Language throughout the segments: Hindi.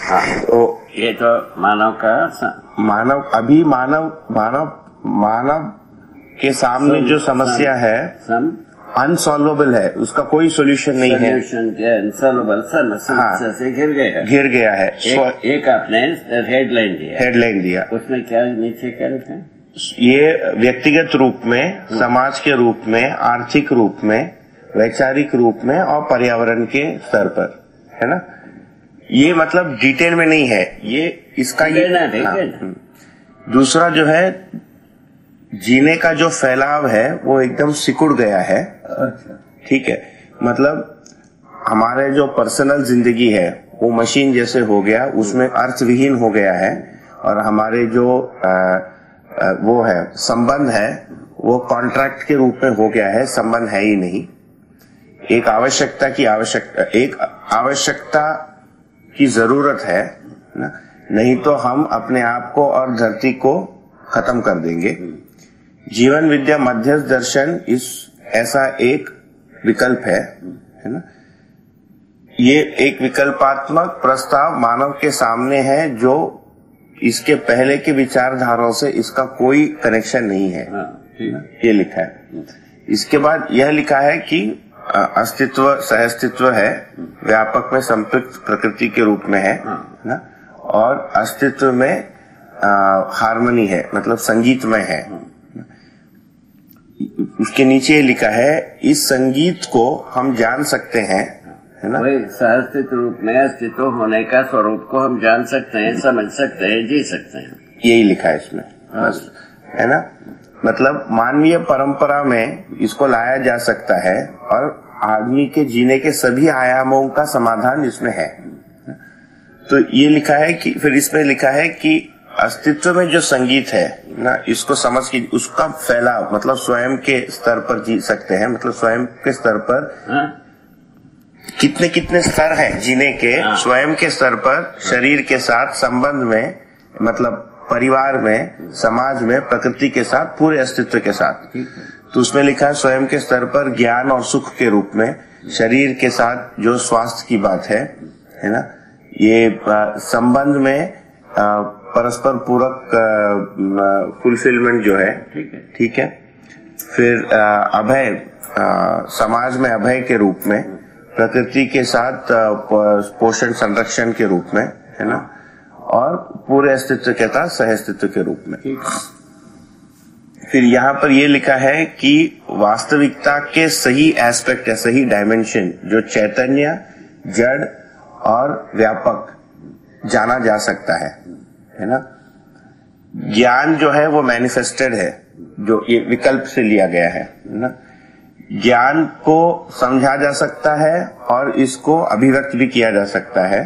हाँ, तो ये तो मानव के सामने जो समस्या है अनसॉल्वेबल है, उसका कोई सोल्यूशन नहीं है। अनसॉल्वेबल समस्या से घिर गया है। एक आपने हेडलाइन दिया, उसमें क्या नीचे क्या लिखा है? ये व्यक्तिगत रूप में, समाज के रूप में, आर्थिक रूप में, वैचारिक रूप में और पर्यावरण के स्तर पर, है ना। ये मतलब डिटेल में नहीं है ये, इसका ये दूसरा जो है जीने का जो फैलाव है वो एकदम सिकुड़ गया है। ठीक है, मतलब हमारे जो पर्सनल जिंदगी है वो मशीन जैसे हो गया, उसमें अर्थविहीन हो गया है, और हमारे जो वो है संबंध है वो कॉन्ट्रैक्ट के रूप में हो गया है, संबंध है ही नहीं। एक आवश्यकता की जरूरत है ना, नहीं तो हम अपने आप को और धरती को खत्म कर देंगे। जीवन विद्या मध्यस्थ दर्शन ऐसा एक विकल्प है ना। ये एक विकल्पात्मक प्रस्ताव मानव के सामने है जो इसके पहले के विचारधाराओं से इसका कोई कनेक्शन नहीं है। ये लिखा है। इसके बाद यह लिखा है कि अस्तित्व सहअस्तित्व है, व्यापक में संपृक्त प्रकृति के रूप में है ना, और अस्तित्व में हार्मनी है, मतलब संगीतमय है। उसके नीचे लिखा है इस संगीत को हम जान सकते हैं, है ना। वही सहअस्तित्व रूप में अस्तित्व होने का स्वरूप को हम जान सकते हैं, समझ सकते हैं, जी सकते हैं। यही लिखा है इसमें, है ना। मतलब मानवीय परंपरा में इसको लाया जा सकता है और आदमी के जीने के सभी आयामों का समाधान इसमें है। तो ये लिखा है कि फिर इसमें लिखा है कि अस्तित्व में जो संगीत है ना, इसको समझ के उसका फैलाव, मतलब स्वयं के स्तर पर जी सकते हैं, मतलब स्वयं के स्तर पर कितने कितने स्तर हैं जीने के, स्वयं के स्तर पर, शरीर के साथ, संबंध में, मतलब परिवार में, समाज में, प्रकृति के साथ, पूरे अस्तित्व के साथ। तो उसमें लिखा है स्वयं के स्तर पर ज्ञान और सुख के रूप में, शरीर के साथ जो स्वास्थ्य की बात है ना, ये संबंध में परस्पर पूरक फुलफिलमेंट जो है, ठीक है। फिर अभय, समाज में अभय के रूप में, प्रकृति के साथ पोषण संरक्षण के रूप में, है ना, और पूरे अस्तित्व के साथ सहअस्तित्व के रूप में। फिर यहाँ पर ये लिखा है कि वास्तविकता के सही एस्पेक्ट या सही डायमेंशन जो चैतन्य, जड़ और व्यापक जाना जा सकता है ना। ज्ञान जो है वो मैनिफेस्टेड है, जो ये विकल्प से लिया गया है ना। ज्ञान को समझा जा सकता है और इसको अभिव्यक्त भी किया जा सकता है।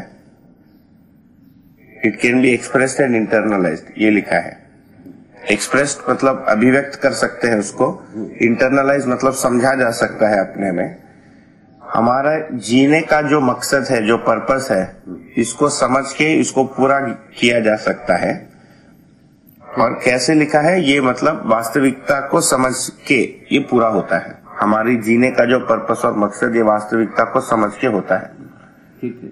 It can be expressed and internalised, ये लिखा है। एक्सप्रेस्ड मतलब अभिव्यक्त कर सकते हैं उसको, इंटरनलाइज मतलब समझा जा सकता है अपने में। हमारा जीने का जो मकसद है, जो पर्पस है, इसको समझ के इसको पूरा किया जा सकता है। और कैसे लिखा है ये, मतलब वास्तविकता को समझ के ये पूरा होता है। हमारी जीने का जो पर्पस और मकसद ये वास्तविकता को समझ के होता है। ठीक है,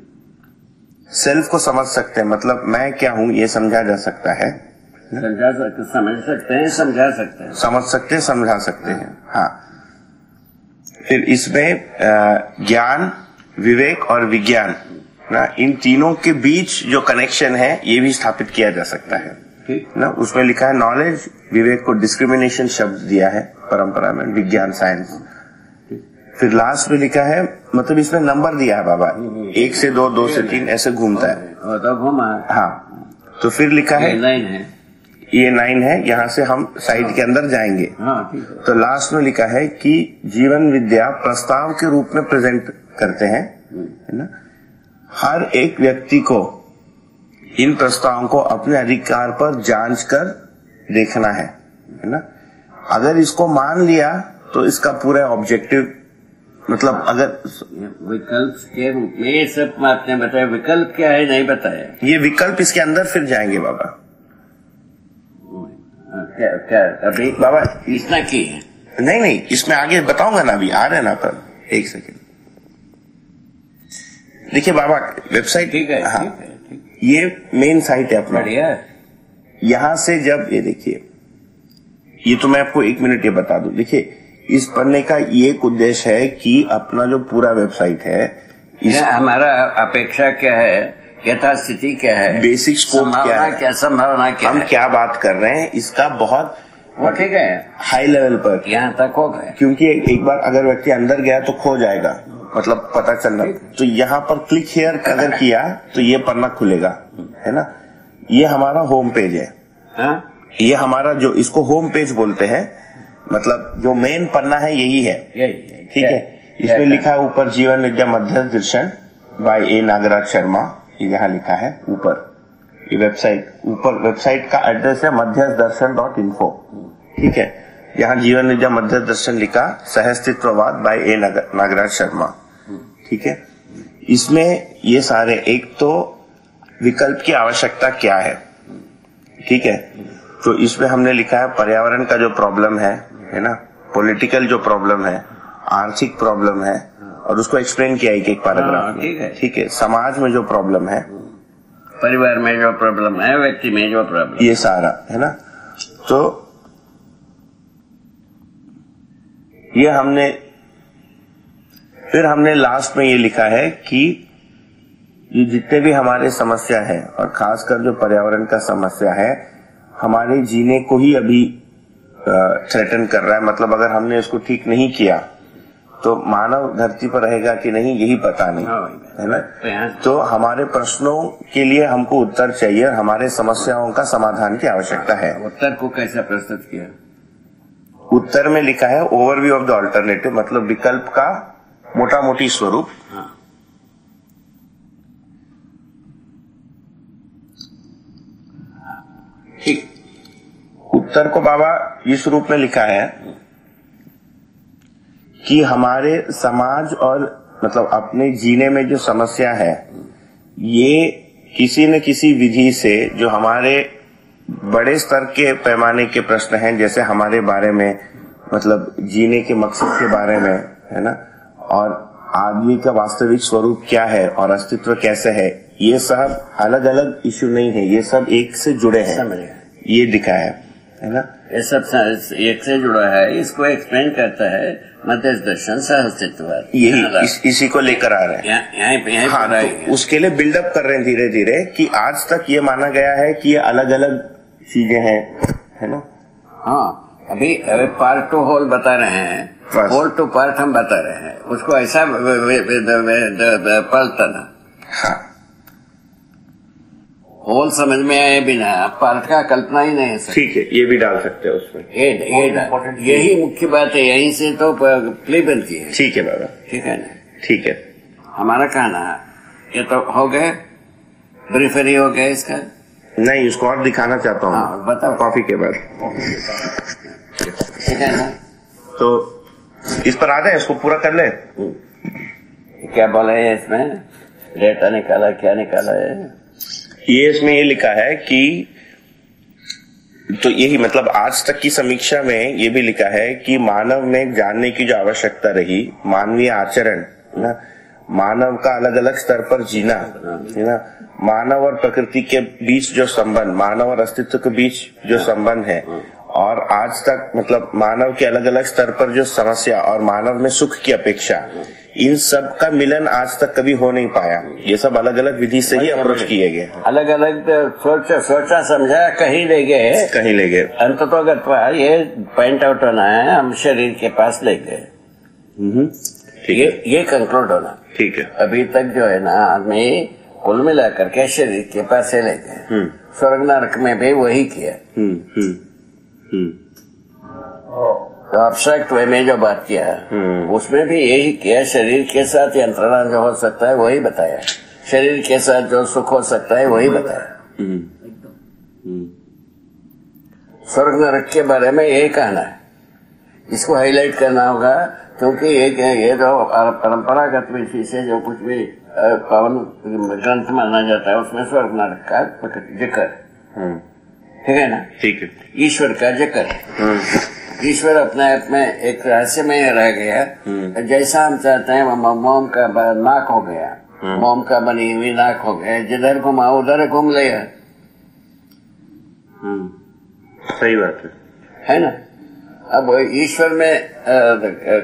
सेल्फ को समझ सकते हैं, मतलब मैं क्या हूं ये समझा जा सकता है। समझ सकते हैं, समझा सकते हैं, समझ सकते हैं, समझा सकते हैं। हाँ, फिर इसमें ज्ञान, विवेक और विज्ञान ना, इन तीनों के बीच जो कनेक्शन है ये भी स्थापित किया जा सकता है ना। उसमें लिखा है नॉलेज, विवेक को डिस्क्रिमिनेशन शब्द दिया है परंपरा में, विज्ञान साइंस। फिर लास्ट में लिखा है, मतलब इसमें नंबर दिया है बाबा, 1 से 2, 2 से 3 ऐसे घूमता है। तो घूमा। हाँ, तो फिर लिखा है ये 9 है, यहाँ से हम साइड के अंदर जाएंगे। तो लास्ट में लिखा है कि जीवन विद्या प्रस्ताव के रूप में प्रेजेंट करते हैं, है ना। हर एक व्यक्ति को इन प्रस्तावों को अपने अधिकार पर जांच कर देखना है ना। अगर इसको मान लिया तो इसका पूरा ऑब्जेक्टिव, मतलब अगर विकल्प के रूप में ये सब आपने बताया, विकल्प क्या है नहीं बताया। ये विकल्प इसके अंदर फिर जाएंगे बाबा। क्या अभी बाबा इतना की है? नहीं, इसमें आगे बताऊंगा ना, अभी आ रहे ना पर 1 सेकेंड। देखिए बाबा वेबसाइट, ठीक है, हाँ, ठीक है, ठीक। ये मेन साइट है अपना। बढ़िया। यहां से जब ये देखिए, ये तो मैं आपको 1 मिनट ये बता दूं। देखिए इस पन्ने का ये उद्देश्य है कि अपना जो पूरा वेबसाइट है, हमारा अपेक्षा क्या है, यथास्थिति क्या है, बेसिक स्कोप क्या है, संभावना क्या हम है, क्या बात कर रहे हैं, इसका बहुत वो ठीक है हाई लेवल पर यहाँ तक हो गए। क्योंकि एक बार अगर व्यक्ति अंदर गया तो खो जाएगा, मतलब पता चलना। तो यहाँ पर क्लिक हियर अगर किया तो ये पन्ना खुलेगा, है ना। ये हमारा होम पेज है। हाँ? ये हमारा जो इसको होम पेज बोलते हैं, मतलब जो मेन पन्ना है यही है। ठीक है। इसमें लिखा है ऊपर जीवन विद्या मध्यस्थ दर्शन बाय ए नागराज शर्मा, ये यहाँ लिखा है ऊपर। ये वेबसाइट, ऊपर वेबसाइट का एड्रेस है मध्यस्थदर्शन.info। ठीक है। यहाँ जीवन विद्या मध्यस्थ दर्शन लिखा, सहस्तित्ववाद बाय ए नागराज शर्मा। ठीक है। इसमें ये सारे, एक तो विकल्प की आवश्यकता क्या है, ठीक है। तो इसमें हमने लिखा है पर्यावरण का जो प्रॉब्लम है ना, पॉलिटिकल जो प्रॉब्लम है, आर्थिक प्रॉब्लम है, और उसको एक्सप्लेन किया एक पैराग्राफ में। ठीक है। समाज में जो प्रॉब्लम है, परिवार में जो प्रॉब्लम है, व्यक्ति में जो प्रॉब्लम, ये सारा है ना। तो ये फिर हमने लास्ट में ये लिखा है कि ये जितने भी हमारे समस्या है, और खासकर जो पर्यावरण का समस्या है, हमारे जीने को ही अभी थ्रेटन कर रहा है। मतलब अगर हमने इसको ठीक नहीं किया तो मानव धरती पर रहेगा कि नहीं, यही पता नहीं, है ना। तो हमारे प्रश्नों के लिए हमको उत्तर चाहिए, और हमारे समस्याओं का समाधान की आवश्यकता है। उत्तर को कैसे प्रस्तुत किया? उत्तर में लिखा है ओवरव्यू ऑफ द ऑल्टरनेटिव, मतलब विकल्प का मोटा मोटी स्वरूप। ठीक। उत्तर को बाबा इस रूप में लिखा है कि हमारे समाज और मतलब अपने जीने में जो समस्या है, ये किसी न किसी विधि से जो हमारे बड़े स्तर के पैमाने के प्रश्न हैं, जैसे हमारे बारे में, मतलब जीने के मकसद के बारे में, है ना, और आदमी का वास्तविक स्वरूप क्या है और अस्तित्व कैसे है, ये सब अलग अलग इश्यू नहीं है, ये सब एक से जुड़े हैं। ये दिखा है ना। ये सब एक से जुड़ा है। इसको एक्सप्लेन करता है मध्यस्थ दर्शन सहस्तित्ववाद। यही इसी को लेकर आ रहे हैं। हाँ, तो उसके लिए बिल्डअप कर रहे हैं धीरे धीरे कि आज तक ये माना गया है कि ये अलग अलग चीजें हैं, है ना। हाँ, अभी पार्ट टू होल बता रहे हैं, होल टू पार्ट हम बता रहे हैं। उसको ऐसा पलता ना। हाँ, होल समझ में आए बिना पार्ट का कल्पना ही नहीं है। ठीक है, ये भी डाल सकते हैं उसमें। यही मुख्य बात है, यहीं से तो प्ले बनती है। ठीक है बाबा, ठीक है ना। ठीक है। हमारा कहना ये तो हो गए, ब्रीफरी हो गया इसका। नहीं, उसको और दिखाना चाहता हूँ। हाँ, बताओ। कॉफी के बाद। ठीक है ना। तो इस पर आ जाए, इसको पूरा कर ले। क्या बोला है इसमें? डेटा निकाला, क्या निकाला है? ये इसमें ये लिखा है कि, तो यही मतलब आज तक की समीक्षा में ये भी लिखा है कि मानव में जानने की जो आवश्यकता रही, मानवीय आचरण, ना, मानव का अलग अलग स्तर पर जीना, है ना, मानव और प्रकृति के बीच जो संबंध, मानव और अस्तित्व के बीच जो संबंध है, और आज तक मतलब मानव के अलग अलग स्तर पर जो समस्या और मानव में सुख की अपेक्षा, इन सब का मिलन आज तक कभी हो नहीं पाया। ये सब अलग अलग विधि से ही अप्रोच किए गए, अलग अलग सोचा समझा कहीं ले गए अंततोगत्वा ये पॉइंट आउट होना है, हम शरीर के पास ले गए। ये कंक्लूड होना। ठीक है। अभी तक जो है ना, आदमी कुल मिलाकर के शरीर के पास से ले गए। स्वर्ग नरक में भी वही किया। तो एब्स्ट्रैक्ट वे में जो बात किया उसमें भी यही किया। शरीर के साथ यंत्रणा जो हो सकता है वही बताया, शरीर के साथ जो सुख हो सकता है वही बताया। स्वर्ग नरक के बारे में यही कहना है, इसको हाईलाइट करना होगा, क्योंकि ये जो परंपरागत विधि से जो कुछ भी पावन ग्रंथ माना जाता है उसमें स्वर्ग नरक का जिक्र, ठीक है ना। ठीक है। ईश्वर का जिक्र, ईश्वर अपने आप में एक रहस्य में रह गया। जैसा हम चाहते हैं, मोम का नाक हो गया, मोम का बनी हुई नाक हो गए, जिधर घुमाओ उधर घूम लिया। सही बात है ना। अब ईश्वर में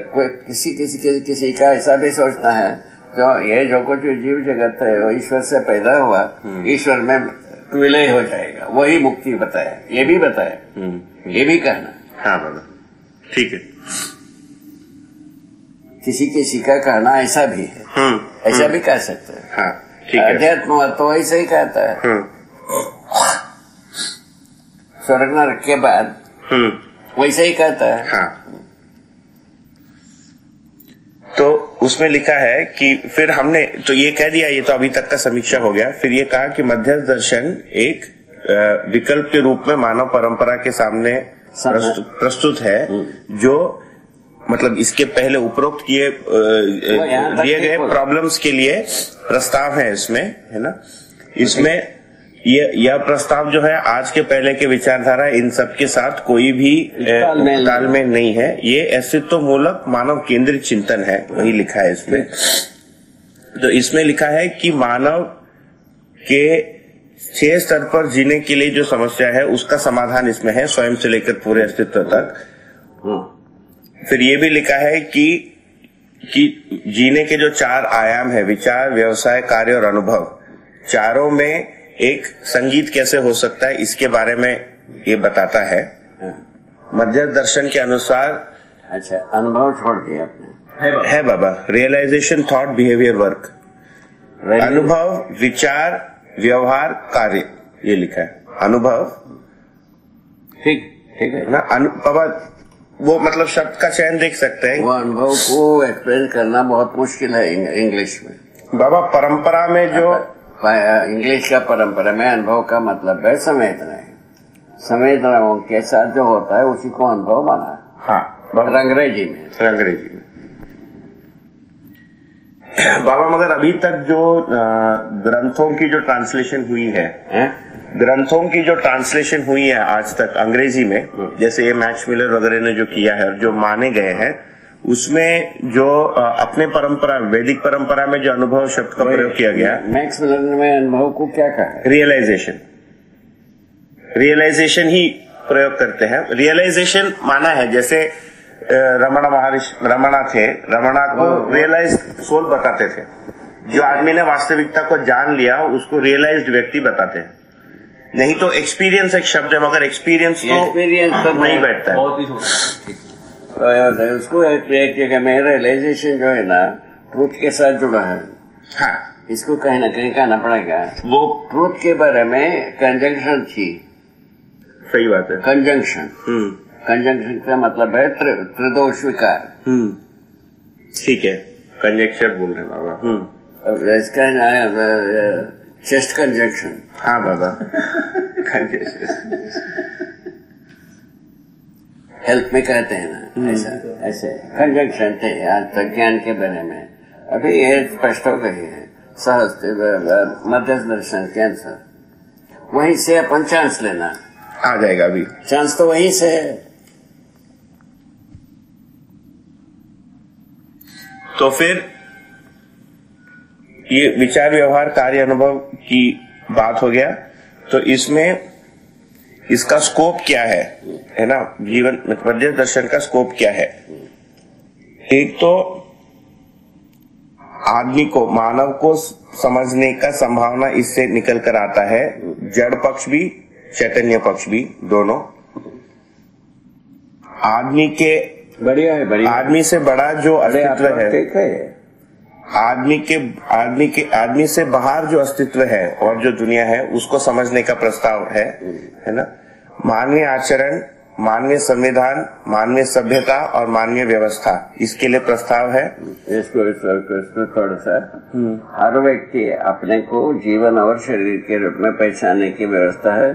कोई किसी का ऐसा भी सोचता है जो ये जो कुछ जीव जगत है वो ईश्वर से पैदा हुआ, ईश्वर में विलय हो जाएगा, वही मुक्ति बताया, ये भी बताया, ये भी कहना। हाँ बाबा, ठीक है। किसी का कहना ऐसा भी है, ऐसा भी कह सकते हैं। हाँ, ठीक है। अध्यात्म तो ऐसे ही कहता है। स्वर्ग नरक के बाद वैसे ही कहता है। हाँ। तो उसमें लिखा है कि फिर हमने तो ये कह दिया, ये तो अभी तक का समीक्षा हो गया। फिर ये कहा कि मध्यस्थ दर्शन एक विकल्प के रूप में मानव परंपरा के सामने प्रस्तुत है, जो मतलब इसके पहले उपरोक्त किए दिए गए प्रॉब्लम्स के लिए प्रस्ताव है इसमें, है ना। इसमें यह प्रस्ताव जो है आज के पहले के विचारधारा इन सब के साथ कोई भी तालमेल नहीं है। ये अस्तित्व मूलक मानव केंद्रित चिंतन है, वही लिखा है इसमें। तो इसमें लिखा है कि मानव के 6 स्तर पर जीने के लिए जो समस्या है उसका समाधान इसमें है, स्वयं से लेकर पूरे अस्तित्व तक। फिर ये भी लिखा है कि जीने के जो 4 आयाम है, विचार, व्यवसाय, कार्य और अनुभव, चारों में एक संगीत कैसे हो सकता है, इसके बारे में ये बताता है। मध्यस्थ दर्शन के अनुसार अच्छा, अनुभव छोड़ दिया आपने। है बाबा, रियलाइजेशन, थॉट, बिहेवियर, वर्क, अनुभव, विचार, व्यवहार, कार्य, ये लिखा है। अनुभव, ठीक है ना। बाबा वो मतलब शब्द का चयन देख सकते हैं। वो अनुभव को एक्सप्लेन करना बहुत मुश्किल है इंग्लिश में। बाबा परंपरा में जो इंग्लिश का परंपरा में अनुभव का मतलब है संवेदना। संवेदनाओं के साथ जो होता है उसी को अनुभव माना है। हाँ, अंग्रेजी में बाबा। मगर अभी तक जो ग्रंथों की जो ट्रांसलेशन हुई है, ग्रंथों की जो ट्रांसलेशन हुई है आज तक अंग्रेजी में, जैसे ये मैक्स मिलर वगैरह ने जो किया है और जो माने गए हैं, उसमें जो अपने परंपरा, वैदिक परंपरा में जो अनुभव शब्द का प्रयोग किया गया, मैक्स मिलर ने अनुभव को क्या कहा? रियलाइजेशन ही प्रयोग करते हैं। रियलाइजेशन माना है जैसे रमणा थे, रमणा को रियलाइज सोल बताते थे। जो आदमी ने वास्तविकता को जान लिया उसको रियलाइज्ड व्यक्ति बताते हैं। नहीं तो एक्सपीरियंस एक शब्द है, मगर एक्सपीरियंस तो नहीं बैठता है। उसको एक जगह में रियलाइजेशन जो है ना ट्रूथ के साथ जुड़ा है। हाँ, इसको कहीं ना कहीं कहना पड़ेगा। वो ट्रूथ के बारे में कंजंक्शन थी। सही बात है, कंजंक्शन। कंजंक्शन का मतलब है त्रिदोष विकार। ठीक है, कंजंक्शन बोल रहे बाबा। इसका चेस्ट कंजंक्शन। हाँ बाबा, हेल्थ में कहते हैं ना, ऐसे कंजंक्शन थे आज तक ज्ञान के बारे में। अभी ये स्पष्ट हो गई है सहस्त्र मध्यस्थ दर्शन के अनुसार। वहीं से अपन चांस लेना आ जाएगा। अभी चांस तो वहीं से है। तो फिर ये विचार, व्यवहार, कार्य, अनुभव की बात हो गया। तो इसमें इसका स्कोप क्या है ना, जीवन मध्यस्थ दर्शन का स्कोप क्या है? एक तो आदमी को, मानव को समझने का संभावना इससे निकल कर आता है, जड़ पक्ष भी चैतन्य पक्ष भी, दोनों। आदमी के बढ़िया है, बढ़िया। आदमी से बड़ा जो अस्तित्व है, आदमी से बाहर जो अस्तित्व है और जो दुनिया है, उसको समझने का प्रस्ताव है ना। मानवीय आचरण, मानवीय संविधान, मानवीय सभ्यता और मानवीय व्यवस्था, इसके लिए प्रस्ताव है। इसको थोड़ा सा हर व्यक्ति अपने को जीवन और शरीर के रूप में पहचानने की व्यवस्था है,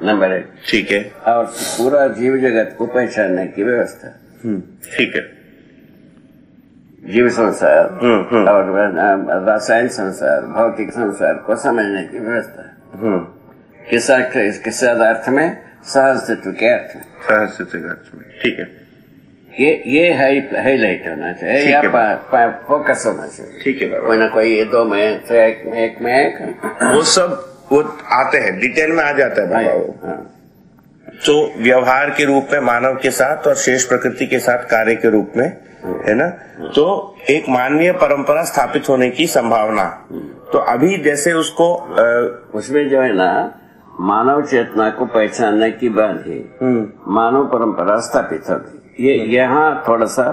नंबर 1। ठीक है। और पूरा जीव जगत को पहचानने की व्यवस्था। ठीक है। जीव संसार और रासायनिक संसार, भौतिक संसार को समझने की व्यवस्था। किस अर्थ में? सहअस्तित्व के अर्थ में। सहअस्तित्व के अर्थ में, ठीक है। ये हाईलाइट होना चाहिए या फोकस होना चाहिए। ठीक है बाबा। कोई ना कोई ये दो में तो एक में वो सब वो आते हैं, डिटेल में आ जाता है बाबा वो। हाँ। तो व्यवहार के रूप में मानव के साथ और शेष प्रकृति के साथ कार्य के रूप में, है ना, तो एक मानवीय परंपरा स्थापित होने की संभावना। तो अभी जैसे उसको उसमें जो है ना, मानव चेतना को पहचानने की बाद ही मानव परंपरा स्थापित होगी। ये यहाँ थोड़ा सा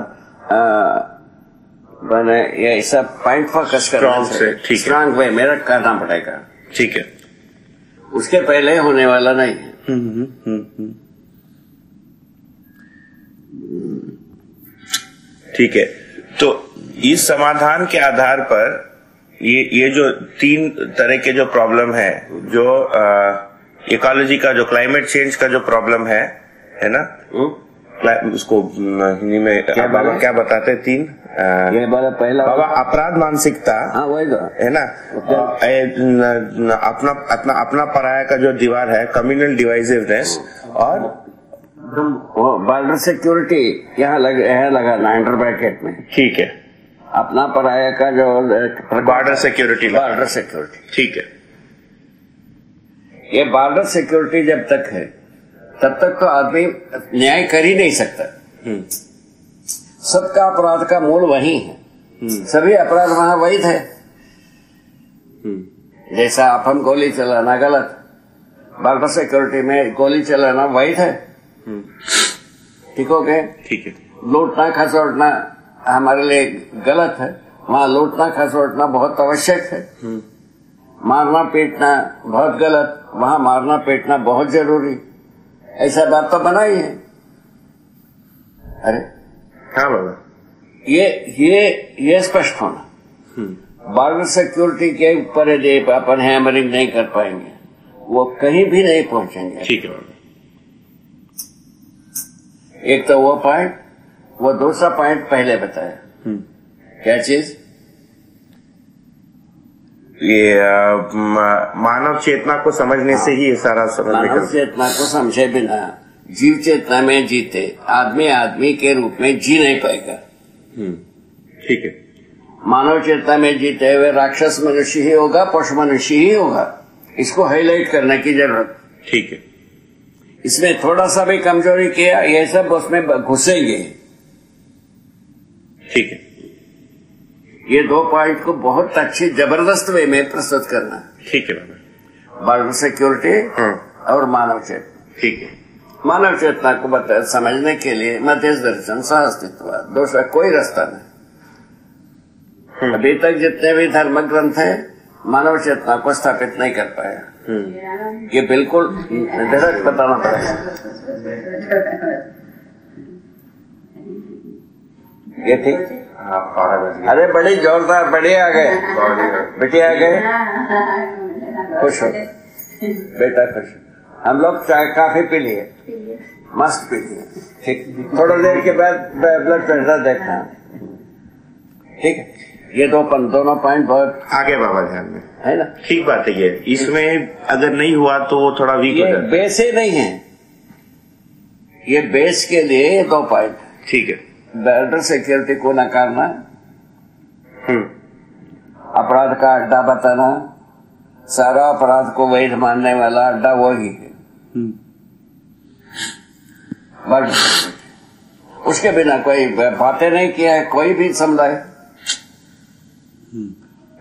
मैंने ये सब पॉइंट फोकस करना से स्ट्रांग वे मेरा करना पड़ेगा। ठीक है, उसके पहले होने वाला नहीं है। ठीक है। तो इस समाधान के आधार पर ये जो 3 तरह के जो प्रॉब्लम है, जो इकोलॉजी का, जो क्लाइमेट चेंज का जो प्रॉब्लम है ना, उसको हिंदी में बाबा क्या बताते हैं? 3 ये बोला पहला बाबा, अपराध मानसिकता, हाँ वही तो है ना, अपना पराया का जो दीवार है, कम्युनल डिवाइसिवनेस, और बॉर्डर सिक्योरिटी यहाँ लगाना इंटर ब्रैकेट में। ठीक है, अपना पराया का जो बॉर्डर सिक्योरिटी। ठीक है। ये बॉर्डर सिक्योरिटी जब तक है तब तक तो आदमी न्याय कर ही नहीं सकता। सबका अपराध का मूल वही है। सभी अपराध वहां वैध है। जैसा आप हम गोली चलाना गलत, बॉर्डर सिक्योरिटी में गोली चलाना वैध है। ठीक हो गए? ठीक है। लूटना खसोटना हमारे लिए गलत है, वहां लूटना खसोटना बहुत आवश्यक है। मारना पीटना बहुत गलत, वहां मारना पीटना बहुत जरूरी। ऐसा बात तो बना ही है। अरे हाँ बाबा, ये स्पष्ट होना। बॉर्डर सिक्योरिटी के ऊपर यदि अपन हैमरिंग नहीं कर पाएंगे, वो कहीं भी नहीं पहुंचेंगे। ठीक है बाबा। एक तो वो पॉइंट, वो दूसरा पॉइंट पहले बताया। क्या चीज? ये मानव चेतना को समझने से ही ये सारा समझ में। मानव चेतना को समझे बिना जीव चेतना में जीते आदमी के रूप में जी नहीं पाएगा। ठीक है। मानव चेतना में जीते हुए राक्षस मनुष्य ही होगा, पशु मनुष्य ही होगा। इसको हाईलाइट करने की जरूरत। ठीक है। इसमें थोड़ा सा भी कमजोरी किया, ये सब उसमें घुसेंगे। ठीक है। ये 2 पॉइंट को बहुत अच्छी जबरदस्त वे में प्रस्तुत करना। ठीक है बाबा। बॉर्डर सिक्योरिटी और मानव चेतना। ठीक है। मानव चेतना को समझने के लिए मध्य दर्शन, सहअस्तित्ववाद, दूसरा कोई रास्ता नहीं। अभी तक जितने भी धर्म ग्रंथ हैं, मानव चेतना को स्थापित नहीं कर पाया। ये बिल्कुल दृढ़ बताना पड़ेगा। ये ठीक। अरे बड़ी जोरदार, बड़ी आ गए, बेटी आ गए, खुश हो बेटा, खुश। हम लोग चाय काफी पी लिए, मस्त पी लिए। ठीक, थोड़ा देर के बाद ब्लड प्रेशर देखना। ठीक है। ये दोनों पॉइंट बहुत आगे बाबा ध्यान में है ना। ठीक बात है। ये इसमें अगर नहीं हुआ तो वो थोड़ा वीक हो जाता है। बेस ही नहीं है, ये बेस के लिए ये 2 पॉइंट। ठीक है। बॉर्डर सिक्योरिटी को नकारना, अपराध का अड्डा बताना, सारा अपराध को वैध मानने वाला अड्डा वो ही है। उसके बिना कोई बातें नहीं किया है कोई भी समुदाय।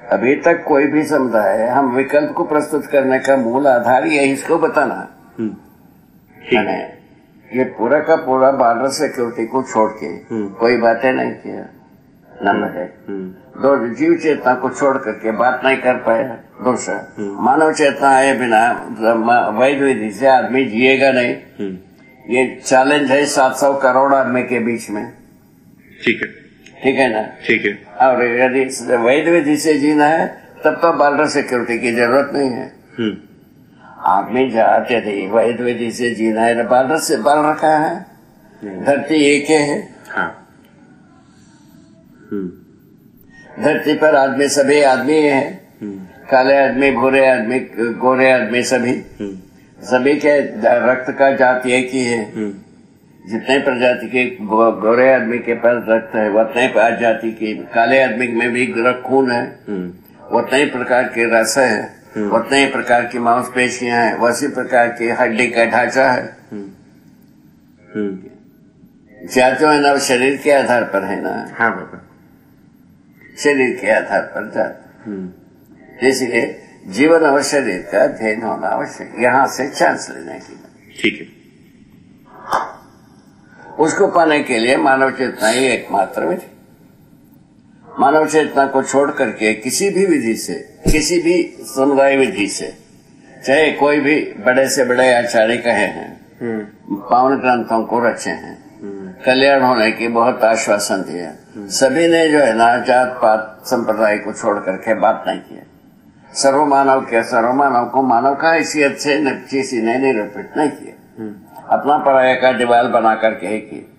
अभी तक कोई भी समुदाय, हम विकल्प को प्रस्तुत करने का मूल आधार यही इसको बताना है। ये पूरा का पूरा बॉर्डर सिक्योरिटी को छोड़ के कोई बातें नहीं किया। नंबर 1। 2, जीव चेतना को छोड़ करके बात नहीं कर पाया। दूसरा, मानव चेतना आए बिना वैध विधि से आदमी जिएगा नहीं। ये चैलेंज है 700 करोड़ आदमी के बीच में। ठीक है। ठीक है ना। ठीक है। और यदि वैध विधि से जीना है तब तो बॉर्डर सिक्योरिटी की जरूरत नहीं है। आदमी चाहते थे वैध विधि से जीना है, बॉर्डर से बल रखा है। धरती एक है। हाँ। धरती पर आदमी सभी आदमी है। काले आदमी, भूरे आदमी, गोरे आदमी, सभी के रक्त का जाति एक ही है। जितने प्रजाति के गोरे आदमी के पास रक्त है, उतने जाति के काले आदमी में भी खून है, उतने ही प्रकार के रस है, उतने ही प्रकार की मांसपेशियां हैं, वैसी प्रकार की हड्डी का ढांचा है। जातो है ना, शरीर के आधार पर है ना। हाँ बाबा, शरीर के आधार पर जात। इसलिए जीवन और शरीर का अध्ययन होना आवश्यक, यहाँ से चांस लेने की। ठीक है। उसको पाने के लिए मानव चेतना ही एकमात्र विधि। मानव चेतना को छोड़ करके किसी भी विधि से, किसी भी समुदाय विधि से, चाहे कोई भी बड़े से बड़े आचार्य कहे हैं, पावन ग्रंथों को रचे हैं, कल्याण होने की बहुत आश्वासन दिया, सभी ने जो है ना जात पात संप्रदाय को छोड़ करके बात नहीं किया। सर्वमानव को मानव का हैसियत से किसी ने निरूपित नहीं किया, अपना पराया का दीवार बना करके ही किया।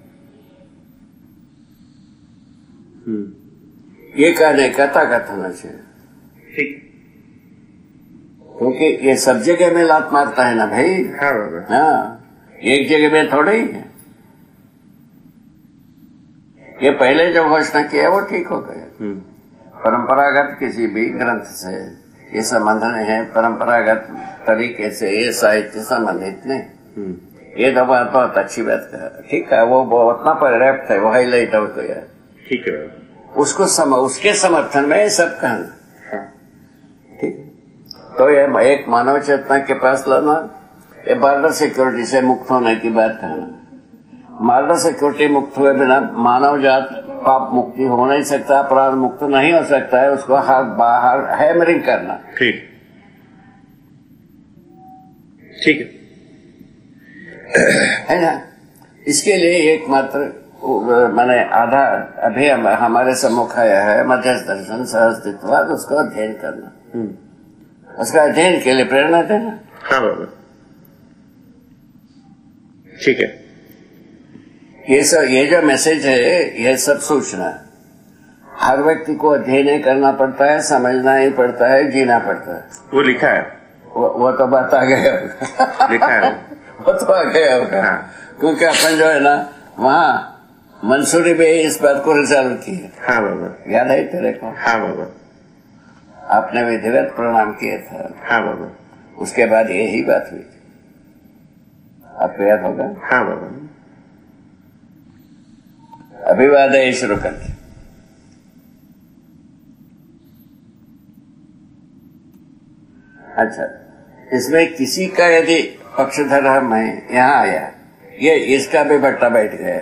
ये कहने का ताकत होना चाहिए। ठीक। क्योंकि ये सब जगह में लात मारता है ना भाई। हाँ, एक जगह में थोड़े ही है। ये पहले जो घोषणा किया वो ठीक हो गया। परंपरागत किसी भी ग्रंथ से ये संबंध नहीं है, परंपरागत तरीके से ये साहित्य संबंधित नहीं। ये तो बात बहुत अच्छी बात है। ठीक है, वो उतना पर्याप्त है, वो हाईलाइट हो गया। ठीक है। उसको उसके समर्थन में सब कहना। ठीक। तो ये एक मानव चेतना के पास लाना, ये बॉर्डर सिक्योरिटी से मुक्त होने की बात कहना। बॉर्डर सिक्योरिटी मुक्त हुए बिना मानव जात पाप मुक्ति हो नहीं सकता, अपराध मुक्त नहीं हो सकता है। उसको हर बाहर हैमरिंग करना। ठीक। ठीक है ना। इसके लिए एकमात्र मैंने आधार अभी हमारे सम्मुख आया है, मध्यस्थ दर्शन सहअस्तित्ववाद। उसको अध्ययन करना, उसका अध्ययन के लिए प्रेरणा देना। हाँ बाबा, ठीक है। ये जो मैसेज है, ये सब सूचना हर व्यक्ति को अध्ययन करना पड़ता है, समझना ही पड़ता है, जीना पड़ता है। वो लिखा है, वो तो बात आ गया होगा। लिखा है वो तो आ गया होगा। हाँ। क्योंकि अपन जो है ना वहाँ मंसूरी में इस बात को रिजॉल्व की है। हाँ बाबा, याद है तेरे को? हाँ बाबा, आपने विधिवत प्रणाम किया था। हाँ बाबा, उसके बाद यही बात हुई। आपको याद होगा? हाँ बाबा। अभिवादन शुरू कर। अच्छा, इसमें किसी का यदि पक्षधर मैं यहाँ आया, ये इसका भी भट्टा बैठ गया।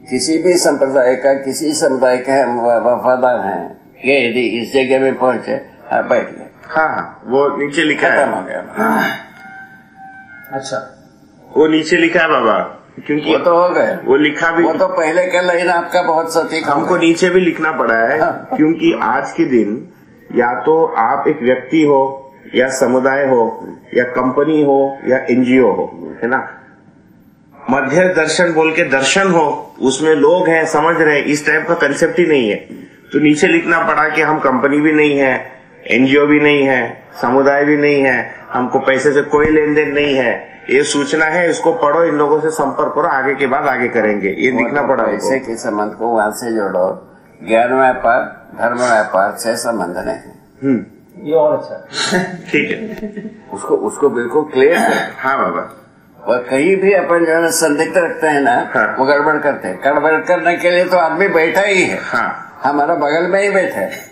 किसी भी संप्रदाय का, किसी समुदाय का वफादार है, ये यदि इस जगह में पहुंचे, बैठ गए। हाँ, वो नीचे लिखा है। खत्म हो गया। अच्छा, वो नीचे लिखा है बाबा, क्योंकि वो तो हो गया। वो लिखा भी, वो तो पहले का लाइन आपका बहुत सटीक। हमको नीचे भी लिखना पड़ा है। क्योंकि आज के दिन या तो आप एक व्यक्ति हो, या समुदाय हो, या कंपनी हो, या एनजीओ हो, है ना। मध्य दर्शन बोल के दर्शन हो, उसमें लोग हैं, समझ रहे, इस टाइप का कंसेप्ट ही नहीं है। तो नीचे लिखना पड़ा कि हम कंपनी भी नहीं है, एनजीओ भी नहीं है, समुदाय भी नहीं है, हमको पैसे से कोई लेन देन नहीं है, ये सूचना है, इसको पढ़ो, इन लोगों से संपर्क करो, आगे के बाद आगे करेंगे, ये लिखना पड़ा। पैसे के संबंध को वहां से जोड़ो, ज्ञान व्यापार धर्म व्यापार से संबंध नहीं। ये और अच्छा। ठीक है, उसको बिल्कुल क्लियर है। हाँ बाबा। और कहीं भी अपन जो है संदिग्ध रखते हैं ना, हाँ। वो गड़बड़ करते हैं। गड़बड़ करने के लिए तो आदमी बैठा ही है। हाँ। हमारा बगल में ही बैठा है।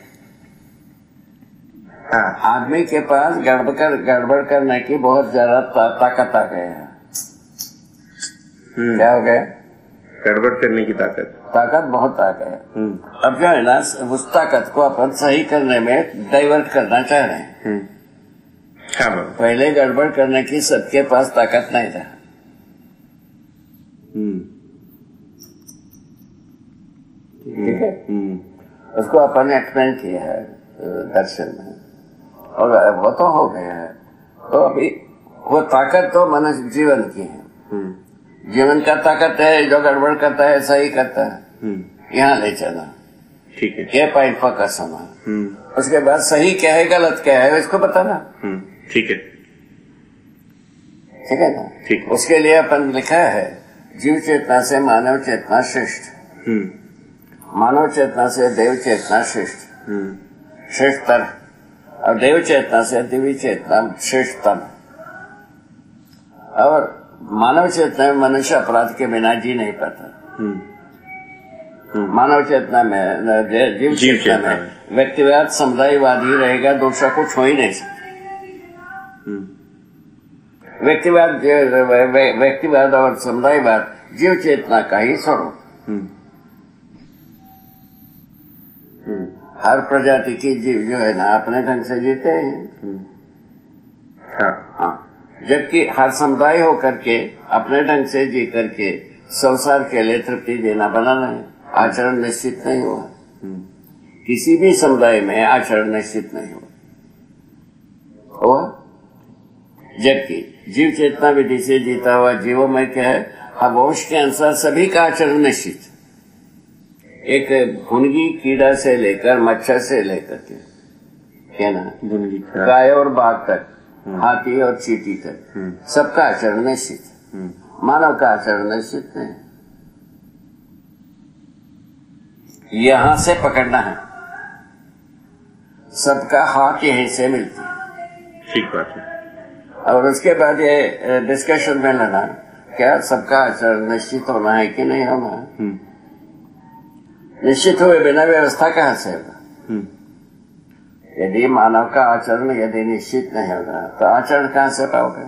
हाँ। आदमी के पास गड़बड़ करने की बहुत ज्यादा ताकत आ गई है। क्या हो गया? गड़बड़ करने की ताकत बहुत आ गया। अब जो है ना, उस ताकत को अपन सही करने में डाइवर्ट करना चाह रहे हैं। हाँ बाबा। पहले गड़बड़ करने की सबके पास ताकत नहीं था। ठीक है। उसको अपन ने एक्सप्लेन किया है दर्शन में, और वो तो हो गया है। तो अभी वो ताकत तो मनुष्य जीवन की है। जीवन का ताकत है, जो गड़बड़ करता है सही करता है, यहाँ ले चला। ठीक है। ये पॉइंट फोकस होना। उसके बाद सही क्या है गलत क्या है इसको बताना। ठीक है। ठीक है ना? ठीक। उसके लिए अपन लिखा है जीव चेतना से मानव चेतना श्रेष्ठ, मानव चेतना से देव चेतना श्रेष्ठ, श्रेष्ठतर, और देव चेतना से दिव्य चेतना श्रेष्ठतम। और मानव चेतना में मनुष्य अपराध के बिना जी नहीं पाता। मानव चेतना में, जीव चेतना में व्यक्तिवाद समुदायवाद ही रहेगा, दूसरा कुछ हो ही नहीं सकता। व्यक्तिवाद और समुदायवाद जीव चेतना का ही स्वरूप। हर प्रजाति की जीव जो है ना अपने ढंग से जीते हैं। हाँ, जबकि हर समुदाय होकर के अपने ढंग से जी करके संसार के लिए तृप्ति देना बनाना है। आचरण निश्चित नहीं हुआ, किसी भी समुदाय में आचरण निश्चित नहीं हुआ। जबकि जीव चेतना विधि से जीता हुआ जीवों में क्या है, हवोश के अनुसार सभी का आचरण निश्चित। एक भुनगी कीड़ा से लेकर मच्छर से लेकर के, क्या ना, गाय और बाघ तक, हाथी और चींटी तक, सबका आचरण निश्चित। मानव का आचरण निश्चित नहीं। यहां से पकड़ना है, सबका हाथ यहीं से मिलती है। ठीक बात है। और उसके बाद ये डिस्कशन में लेना, क्या सबका आचरण निश्चित होना है कि नहीं होना है? निश्चित हुए बिना व्यवस्था कहाँ से होगा? यदि मानव का आचरण यदि निश्चित नहीं होगा तो आचरण कहाँ से पाओगे?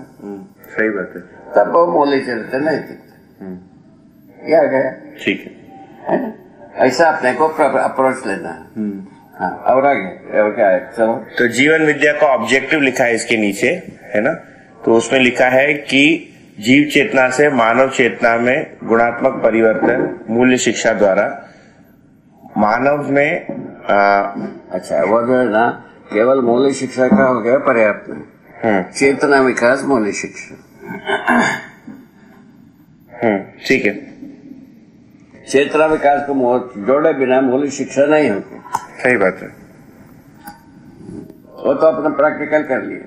सही बात है। तब वो मूल्य चरित्र नहीं दिखते। क्या गया? ठीक है ना? ऐसा अपने को अप्रोच लेना है। हाँ, और आगे और क्या है? चलो, तो जीवन विद्या का ऑब्जेक्टिव लिखा है इसके नीचे, है ना? तो उसमें लिखा है कि जीव चेतना से मानव चेतना में गुणात्मक परिवर्तन मूल्य शिक्षा द्वारा मानव में अच्छा, वो जो है ना केवल मूल्य शिक्षा का हो गया पर्याप्त नहीं। चेतना विकास मूल्य शिक्षा। ठीक है। चेतना विकास को जोड़े बिना मूल्य शिक्षा नहीं होती। सही बात है। वो तो अपना प्रैक्टिकल कर लिए।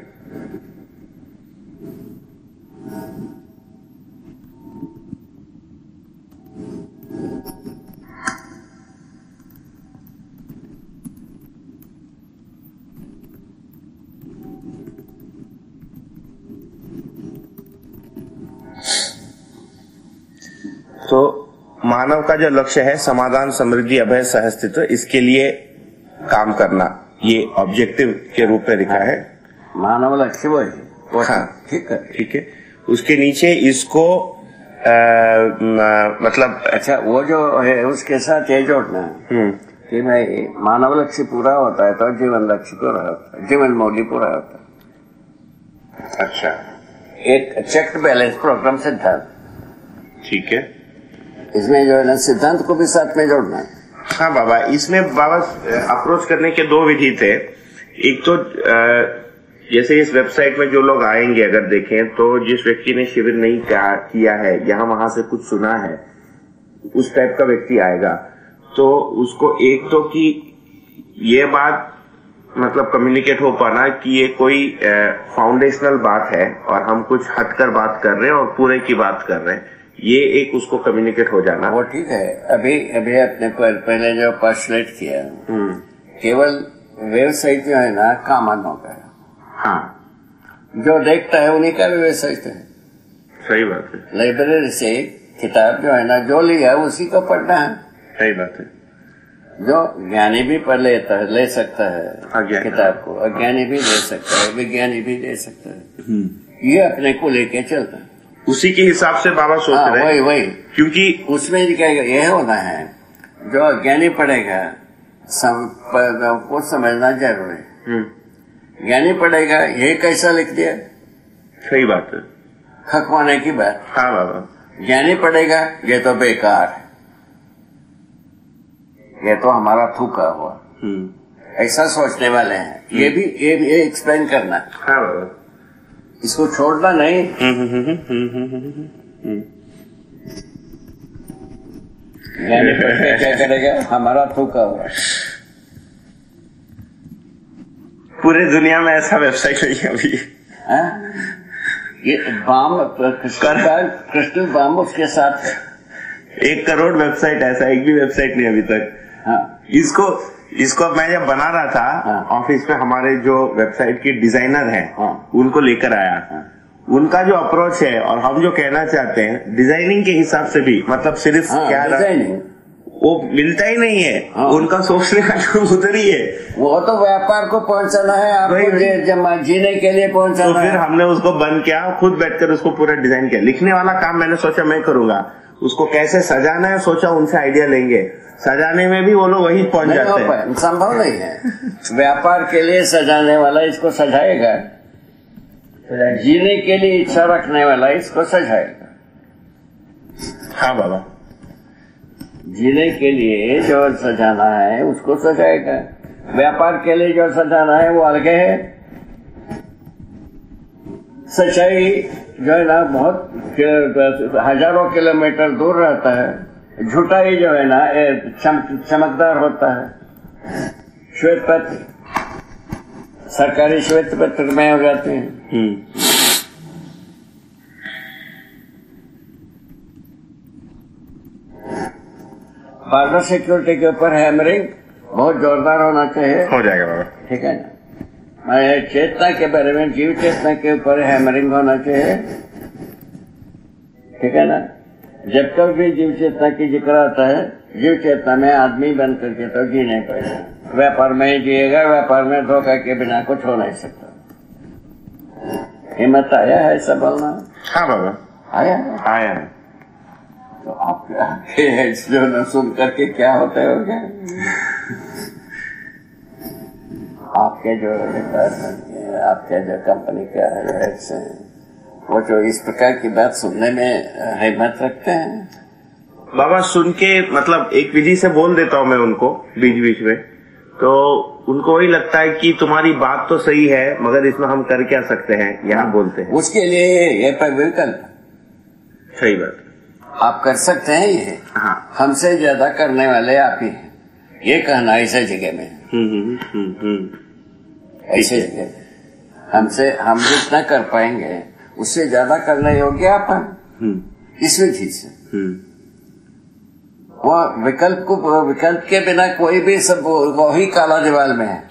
तो मानव का जो लक्ष्य है समाधान, समृद्धि, अभय, सहअस्तित्व, इसके लिए काम करना, ये ऑब्जेक्टिव के रूप में लिखा है। मानव लक्ष्य वो है। हाँ, ठीक है, ठीक है। उसके नीचे इसको मतलब अच्छा, वो जो है उसके साथ ये जोड़ना है कि भाई मानव लक्ष्य पूरा होता है तो जीवन लक्ष्य पूरा होता है, जीवन मूल्य पूरा होता है। अच्छा, एक चेक बैलेंस प्रोग्राम सिद्धांत। ठीक है। इसमें जो है ना सिद्धांत को भी साथ में जोड़ना है। हाँ बाबा, इसमें बाबा अप्रोच करने के दो विधि थे। एक तो जैसे इस वेबसाइट में जो लोग आएंगे अगर देखें तो जिस व्यक्ति ने शिविर नहीं किया है, यहाँ वहां से कुछ सुना है, उस टाइप का व्यक्ति आएगा तो उसको एक तो कि ये बात मतलब कम्युनिकेट हो पाना कि ये कोई फाउंडेशनल बात है और हम कुछ हटकर बात कर रहे हैं और पूरे की बात कर रहे हैं, ये एक उसको कम्युनिकेट हो जाना। वो ठीक है। अभी अपने पहले जो पोस्टुलेट किया, केवल वेबसाइट जो है ना कॉमन हो गया। हाँ, जो देखता है उन्हीं का भी वेबसाइट है। सही बात है। लाइब्रेरी से किताब जो है ना जो लिया उसी को पढ़ना है। सही बात है। जो ज्ञानी भी पढ़ ले सकता है किताब को, अज्ञानी भी ले सकता है, विज्ञानी भी ले सकता है। ये अपने को लेके चलता है, उसी के हिसाब से बाबा सोच रहे हैं। वही क्योंकि उसमें यह होना है जो अज्ञानी पढ़ेगा कुछ समझना जरूरी है। ज्ञानी पढ़ेगा ये कैसा लिख दिया, सही बात है, खकवाने की बात। हाँ बाबा। ज्ञानी पढ़ेगा ये तो बेकार है, ये तो हमारा थूका हुआ, ऐसा सोचने वाले हैं। ये भी ये एक्सप्लेन करना। हाँ बाबा, इसको छोड़ना नहीं। ज्ञानी पढ़ के क्या करेगा, हमारा थूका हुआ। पूरे दुनिया में ऐसा वेबसाइट नहीं है अभी। ये बाम क्रिस्टल बाम उसके साथ 1 करोड़ वेबसाइट, ऐसा एक भी वेबसाइट नहीं अभी तक। हाँ। इसको मैं जब बना रहा था ऑफिस में, हमारे जो वेबसाइट के डिजाइनर हैं उनको लेकर आया। उनका जो अप्रोच है और हम जो कहना चाहते हैं डिजाइनिंग के हिसाब से भी, मतलब सिर्फ क्या डिजाइनिंग वो मिलता ही नहीं है। उनका सोचने का जो उधर ही है, वो तो व्यापार को पहुंचाना है, आपको जीने के लिए पहुंचाना। तो फिर हमने उसको बंद किया, खुद बैठकर उसको पूरा डिजाइन किया। लिखने वाला काम मैंने सोचा मैं करूंगा, उसको कैसे सजाना है सोचा उनसे आइडिया लेंगे। सजाने में भी वो लोग वही पहुंच जाते हैं, संभव नहीं है। व्यापार के लिए सजाने वाला इसको सजाएगा, जीने के लिए इच्छा रखने वाला इसको सजाएगा। हाँ बाबा, जीने के लिए जो सजाना है उसको सजाएगा, व्यापार के लिए जो सजाना है वो अलग है। सच्चाई जो है ना बहुत हजारों किलोमीटर दूर रहता है, झूठाई जो है ना चमकदार होता है। श्वेत पत्र सरकारी श्वेत पत्र में हो जाते हैं। बॉर्डर सिक्योरिटी के ऊपर हैमरिंग बहुत जोरदार होना चाहिए। हो जाएगा बाबा, ठीक है ना। चेतना के बारे में, जीव चेतना के ऊपर हैमरिंग होना चाहिए, ठीक है ना। जब तक भी जीव चेतना की जिक्र आता है, जीव चेतना में आदमी बन करके तो जी नहीं पाएगा। व्यापार में ही जिएगा, व्यापार में धोखा के बिना कुछ हो नहीं सकता। हिम्मत आया है ऐसा बोलना? हाँ बाबा, आया है। तो आपके हेड्स जो न सुन करके क्या होते हो क्या? आपके जो आपके जो कंपनी के हेड्स हैं वो जो इस प्रकार की बात सुनने में हिम्मत रखते हैं? बाबा सुन के, मतलब एक विधि से बोल देता हूँ मैं उनको बीच बीच में, तो उनको वही लगता है कि तुम्हारी बात तो सही है मगर इसमें हम कर क्या सकते हैं, यहाँ बोलते हैं। उसके लिए ये विकल्प सही बात आप कर सकते हैं। ये हाँ, हमसे ज्यादा करने वाले आप ही हैं, ये कहना ऐसे जगह में। ऐसे जगह हम जितना कर पाएंगे उससे ज्यादा करने योग्य आप हैं इस विधि से। वो विकल्प के बिना कोई भी सब वही काला दीवार में है।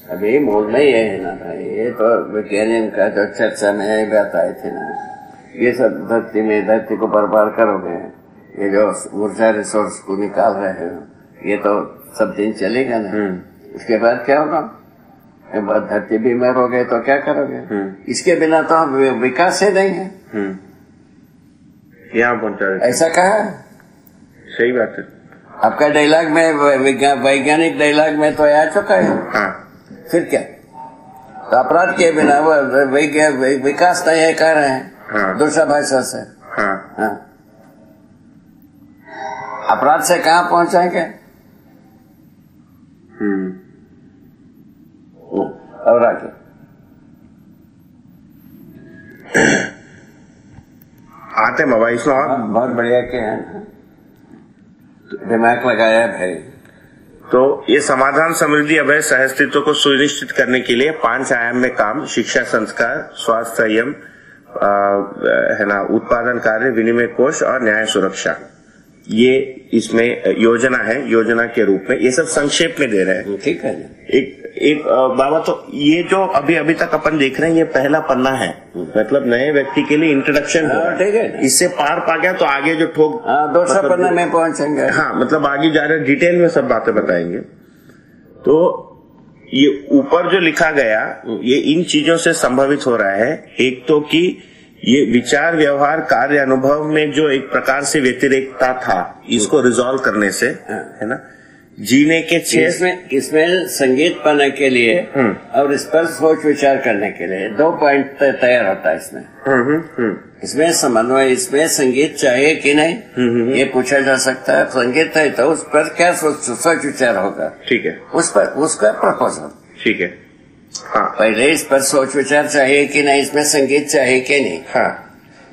अभी मूल में ये है ना भाई, ये तो विज्ञान का जो चर्चा में बात आई थी ना, ये सब धरती को बर्बाद करोगे, ये जो ऊर्जा रिसोर्स को निकाल रहे हो, ये तो सब दिन चलेगा ना। उसके बाद क्या होगा? धरती बीमार हो गए तो क्या करोगे? इसके बिना तो हम विकास ही नहीं है। यहाँ पहुंचा ऐसा कहा। सही बात है। आपका डायलॉग में वैज्ञानिक डायलॉग में तो आ चुका है। हाँ। फिर क्या? तो अपराध के बिना वो विकास नहीं है कह रहे हैं। हाँ। दूसरा भाषा से। हाँ। हाँ। अपराध से कहाँ पहुंचाएंगे? और आगे आते बाबा इसमें बहुत बढ़िया के हैं, दिमाग लगाया भाई। तो ये समाधान, समृद्धि, अभय, सहअस्तित्व को सुनिश्चित करने के लिए 5 आयाम में काम, शिक्षा, संस्कार, स्वास्थ्य, संयम, है ना, उत्पादन कार्य, विनिमय कोष और न्याय सुरक्षा, ये इसमें योजना है। योजना के रूप में ये सब संक्षेप में दे रहे हैं। ठीक है। एक बाबा, तो ये जो अभी तक अपन देख रहे हैं ये पहला पन्ना है, मतलब नए व्यक्ति के लिए इंट्रोडक्शन। ठीक है। इससे पार पा गया तो आगे जो ठोक दूसरा पन्ना में पहुंचेंगे। हाँ, मतलब आगे जा रहे डिटेल में सब बातें बताएंगे। तो ये ऊपर जो लिखा गया ये इन चीजों से संभवित हो रहा है। एक तो कि ये विचार, व्यवहार, कार्य, अनुभव में जो एक प्रकार से व्यतिरेकता था, इसको रिजॉल्व करने से, है ना, जीने के 6 इसमें संगीत पाने के लिए और इस पर सोच विचार करने के लिए 2 पॉइंट तैयार होता है इसमें। इसमें समन्वय, इसमें संगीत चाहिए कि नहीं ये पूछा जा सकता है। संगीत है तो उस पर क्या सोच विचार होगा? ठीक है। उस पर उसका प्रपोजल। ठीक है। हाँ। पहले इस पर सोच विचार चाहिए कि नहीं, इसमें संगीत चाहिए कि नहीं। हाँ।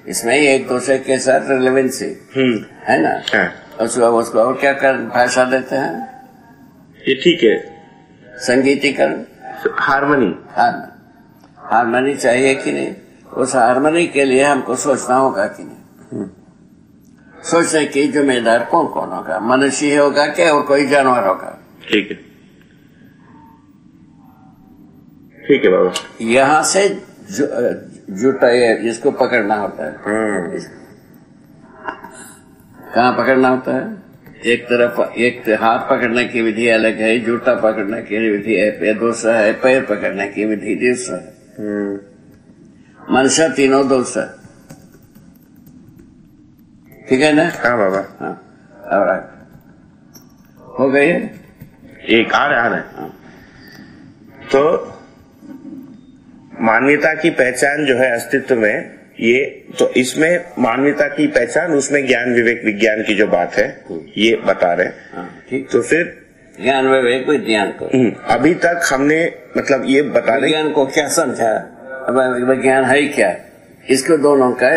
इसमें एक दूसरे के साथ रिलेवेंसी है ना। हाँ। उसको और क्या कर भाषा देते हैं? ये ठीक है, संगीतीकरण, हारमोनी। हाँ, हारमोनी चाहिए कि नहीं, उस हारमोनी के लिए हमको सोचना होगा कि नहीं। सोचने की जिम्मेदार कौन कौन होगा, मनुष्य होगा क्या और कोई जानवर होगा। ठीक है, ठीक है बाबा। यहाँ से जुटा इसको पकड़ना होता है। कहाँ पकड़ना होता है? एक तरफ, एक हाथ पकड़ने की विधि अलग है, जूता पकड़ने की विधि है दूसरा है, पैर पकड़ने की विधि दूसरा है, मनसा तीनों दूसरा। ठीक है ना? हाँ बाबा। हाँ, और हो गई है एक आ रहा है। तो मान्यता की पहचान जो है अस्तित्व में, ये तो इसमें मान्यता की पहचान, उसमें ज्ञान विवेक विज्ञान की जो बात है ये बता रहे। ठीक। तो फिर ज्ञान विवेक विज्ञान को अभी तक हमने मतलब ये बता रहे, विज्ञान को क्या समझा, विज्ञान है क्या, इसको दोनों का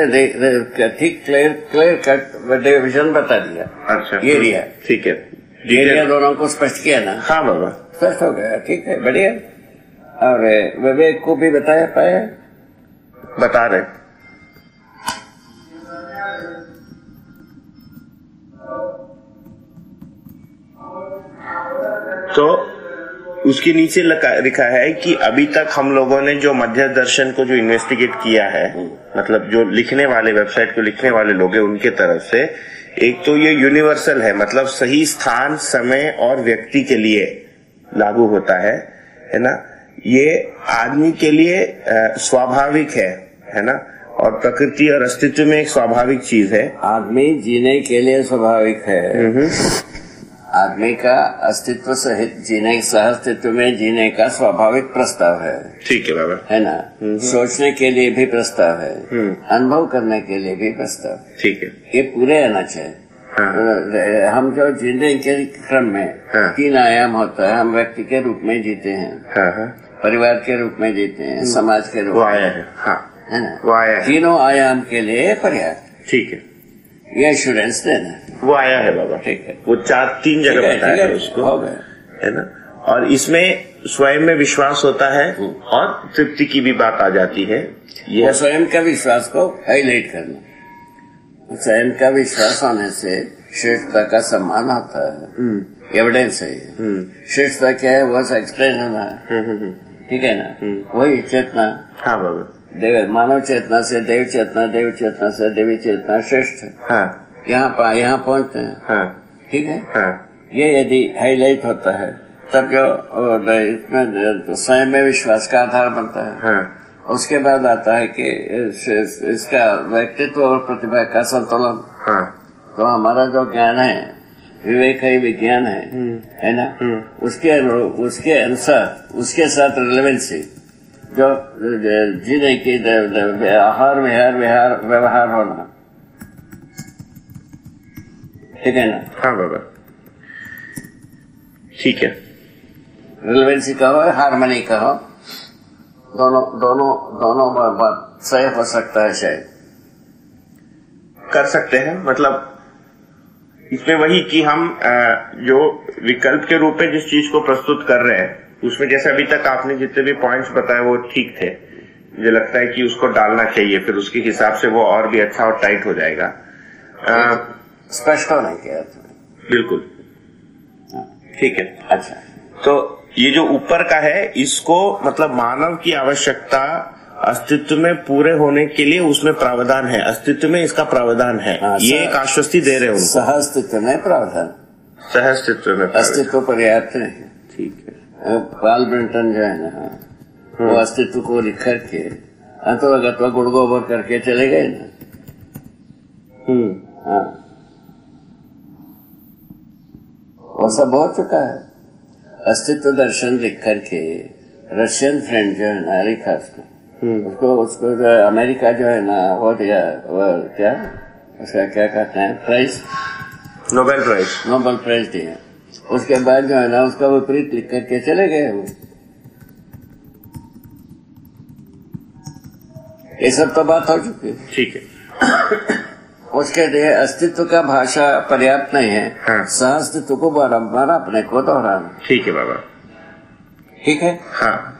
ठीक क्लियर कट डिविजन बता दिया। अच्छा, ये दिया। ठीक है, एरिया दोनों को स्पष्ट किया ना। हाँ बाबा, स्पष्ट हो गया। ठीक है, बढ़िया। और विवेक को भी बताया पाया, बता रहे। तो उसके नीचे लिखा है कि अभी तक हम लोगों ने जो मध्य दर्शन को जो इन्वेस्टिगेट किया है, मतलब जो लिखने वाले, वेबसाइट को लिखने वाले लोग हैं उनके तरफ से, एक तो ये यूनिवर्सल है, मतलब सही स्थान समय और व्यक्ति के लिए लागू होता है ना। ये आदमी के लिए स्वाभाविक है ना, और प्रकृति और अस्तित्व में एक स्वाभाविक चीज है। आदमी जीने के लिए स्वाभाविक है। आदमी का अस्तित्व सहित जीने, सह अस्तित्व में जीने का स्वाभाविक प्रस्ताव है। ठीक है बाबा, है ना। सोचने के लिए भी प्रस्ताव है, अनुभव करने के लिए भी प्रस्ताव। ठीक है, ये पूरे आना चाहिए। हाँ। हम जो जीने के क्रम में 3 आयाम होता है, हम व्यक्ति के रूप में जीते हैं। हाँ। परिवार के रूप में जीते हैं, समाज के रूप में आया है। हाँ, है ना, वो आया है। तीनों आयाम के लिए पर्याप्त। ठीक है, ये एश्योरेंस देना, वो आया है बाबा। ठीक है, वो 3 जगह बताया है उसको, हो गया, है ना। और इसमें स्वयं में विश्वास होता है और तृप्ति की भी बात आ जाती है। ये स्वयं का विश्वास को हाईलाइट करना, स्वयं का विश्वास होने से श्रेष्ठता का सम्मान होता है। एविडेंस है। श्रेष्ठता क्या है? वो एक्सप्लेन होना है। ठीक है ना, वही चेतना। हाँ बाबा, देव मानव चेतना से देव चेतना, देव चेतना से देवी चेतना श्रेष्ठ है। हाँ, यहाँ पहुँचते हैं। हाँ, ठीक है। हाँ, ये यदि हाईलाइट होता है तब जो इसमें स्वयं में विश्वास का आधार बनता है। हाँ, उसके बाद आता है कि इसका व्यक्तित्व और प्रतिभा का संतुलन। हाँ, तो हमारा जो ज्ञान है, विवेक है, विज्ञान है ना, उसके अनुसार उसके साथ रिलेवेंसी जो जीने की आहार व्यवहार होना। ठीक है ना। हाँ बाबा, ठीक है। रिलेवेंसी कहो, हारमोनी कहो, दोनों बात सही हो सकता है, शायद कर सकते हैं। मतलब इसमें वही कि हम जो विकल्प के रूप में जिस चीज को प्रस्तुत कर रहे हैं, उसमें जैसे अभी तक आपने जितने भी पॉइंट्स बताए वो ठीक थे। मुझे लगता है कि उसको डालना चाहिए, फिर उसके हिसाब से वो और भी अच्छा और टाइट हो जाएगा। स्पष्ट होना क्या? बिल्कुल, ठीक है। अच्छा, तो ये जो ऊपर का है, इसको मतलब मानव की आवश्यकता अस्तित्व में पूरे होने के लिए उसमें प्रावधान है, अस्तित्व में इसका प्रावधान है। ये एक आश्वस्ति दे रहे हैं उनको। सह अस्तित्व में प्रावधान, सह अस्तित्व में अस्तित्व पर्याप्त नहीं। ठीक है। पाल ब्रिंटन जो है ना, वो अस्तित्व को लिख करके अंतर्गत गुड़ गोबर करके चले गए ना। हाँ, वो सब हो चुका है। अस्तित्व दर्शन लिख करके रशियन फ्रेंड जो है ना लिखा उसको जो अमेरिका जो है ना वो दिया, वो क्या उसका क्या कहते हैं, प्राइज, नोबेल प्राइज दिया। उसके बाद जो है ना उसका विपरीत लिख करके चले गए वो। ये सब तो बात हो चुकी है। ठीक है। उसके लिए अस्तित्व का भाषा पर्याप्त नहीं है। हाँ। सह अस्तित्व को बारम्बार अपने को दोहराना। ठीक है बाबा, ठीक है। हाँ,